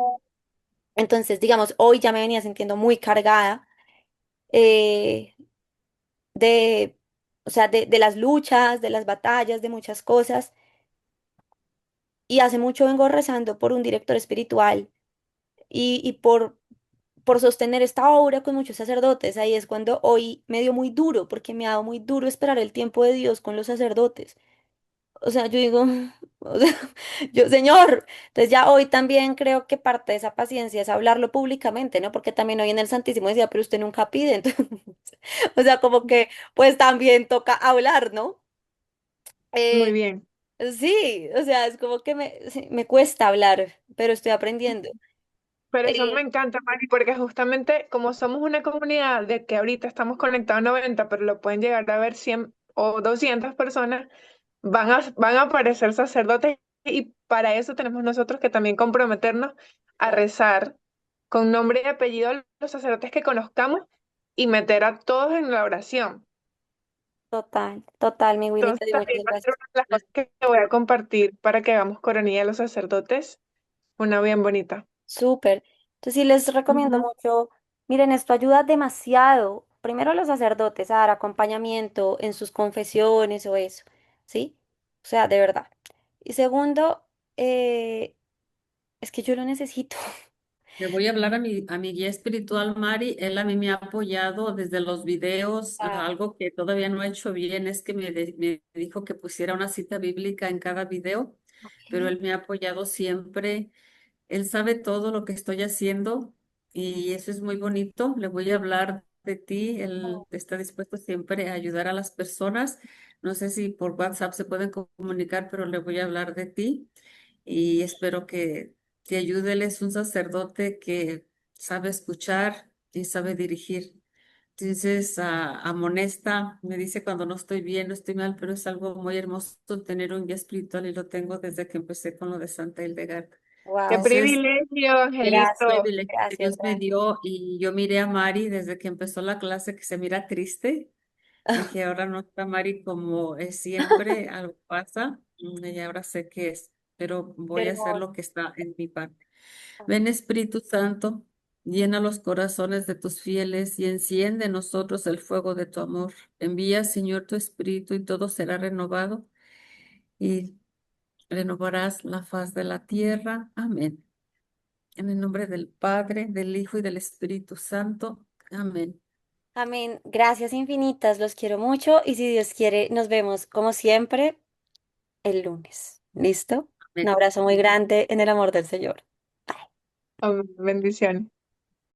Entonces, digamos, hoy ya me venía sintiendo muy cargada eh, de, o sea, de las luchas, de las batallas, de muchas cosas. Y hace mucho vengo rezando por un director espiritual y por sostener esta obra con muchos sacerdotes. Ahí es cuando hoy me dio muy duro, porque me ha dado muy duro esperar el tiempo de Dios con los sacerdotes. O sea, yo digo, o sea, yo, Señor, entonces ya hoy también creo que parte de esa paciencia es hablarlo públicamente, ¿no? Porque también hoy en el Santísimo decía, pero usted nunca pide, entonces, o sea, como que pues también toca hablar, ¿no? Muy Eh, bien. sí, o sea, es como que sí, me cuesta hablar, pero estoy aprendiendo. Pero eso me Eh, encanta, Mari, porque justamente como somos una comunidad de que ahorita estamos conectados 90, pero lo pueden llegar a ver 100 o 200 personas, van a aparecer sacerdotes y para eso tenemos nosotros que también comprometernos a rezar con nombre y apellido a los sacerdotes que conozcamos y meter a todos en la oración. total, total, mi Winnie, te Entonces doy también muchas va a ser gracias. una de las cosas que voy a compartir para que hagamos coronilla a los sacerdotes, una bien bonita. Súper. Entonces sí les recomiendo Ujú. mucho. Miren, esto ayuda demasiado. Primero a los sacerdotes a dar acompañamiento en sus confesiones o eso, ¿sí? O sea, de verdad. Y segundo, es que yo lo necesito. Le voy a hablar a mi guía espiritual, Mari. Él a mí me ha apoyado desde los videos. Ah, Algo que todavía no he hecho bien es que me dijo que pusiera una cita bíblica en cada video, pero ok. él me ha apoyado siempre. Él sabe todo lo que estoy haciendo y eso es muy bonito. Le voy a hablar de ti. Él Oh, está dispuesto siempre a ayudar a las personas. No sé si por WhatsApp se pueden comunicar, pero le voy a hablar de ti y espero que te ayude. Él es un sacerdote que sabe escuchar y sabe dirigir. Entonces, amonesta, me dice cuando no estoy bien, no estoy mal, pero es algo muy hermoso tener un guía espiritual y lo tengo desde que empecé con lo de Santa Hildegard. Qué wow. Entonces, privilegio, Gracias, Angelito. privilegio que gracias, Dios me gracias. dio y yo miré a Mari desde que empezó la clase que se mira triste. Dije, ahora no está Mari como es siempre, algo pasa y ahora sé qué es, pero Qué voy a hacer hermoso. lo que está en mi parte. Ven Espíritu Santo, llena los corazones de tus fieles y enciende en nosotros el fuego de tu amor. Envía, Señor, tu Espíritu y todo será renovado y renovarás la faz de la tierra. Amén. En el nombre del Padre, del Hijo y del Espíritu Santo. Amén. Amén. Gracias infinitas, los quiero mucho y si Dios quiere, nos vemos como siempre el lunes. ¿Listo? Un Amén. abrazo muy grande en el amor del Señor. Bye. Amén. Bendiciones.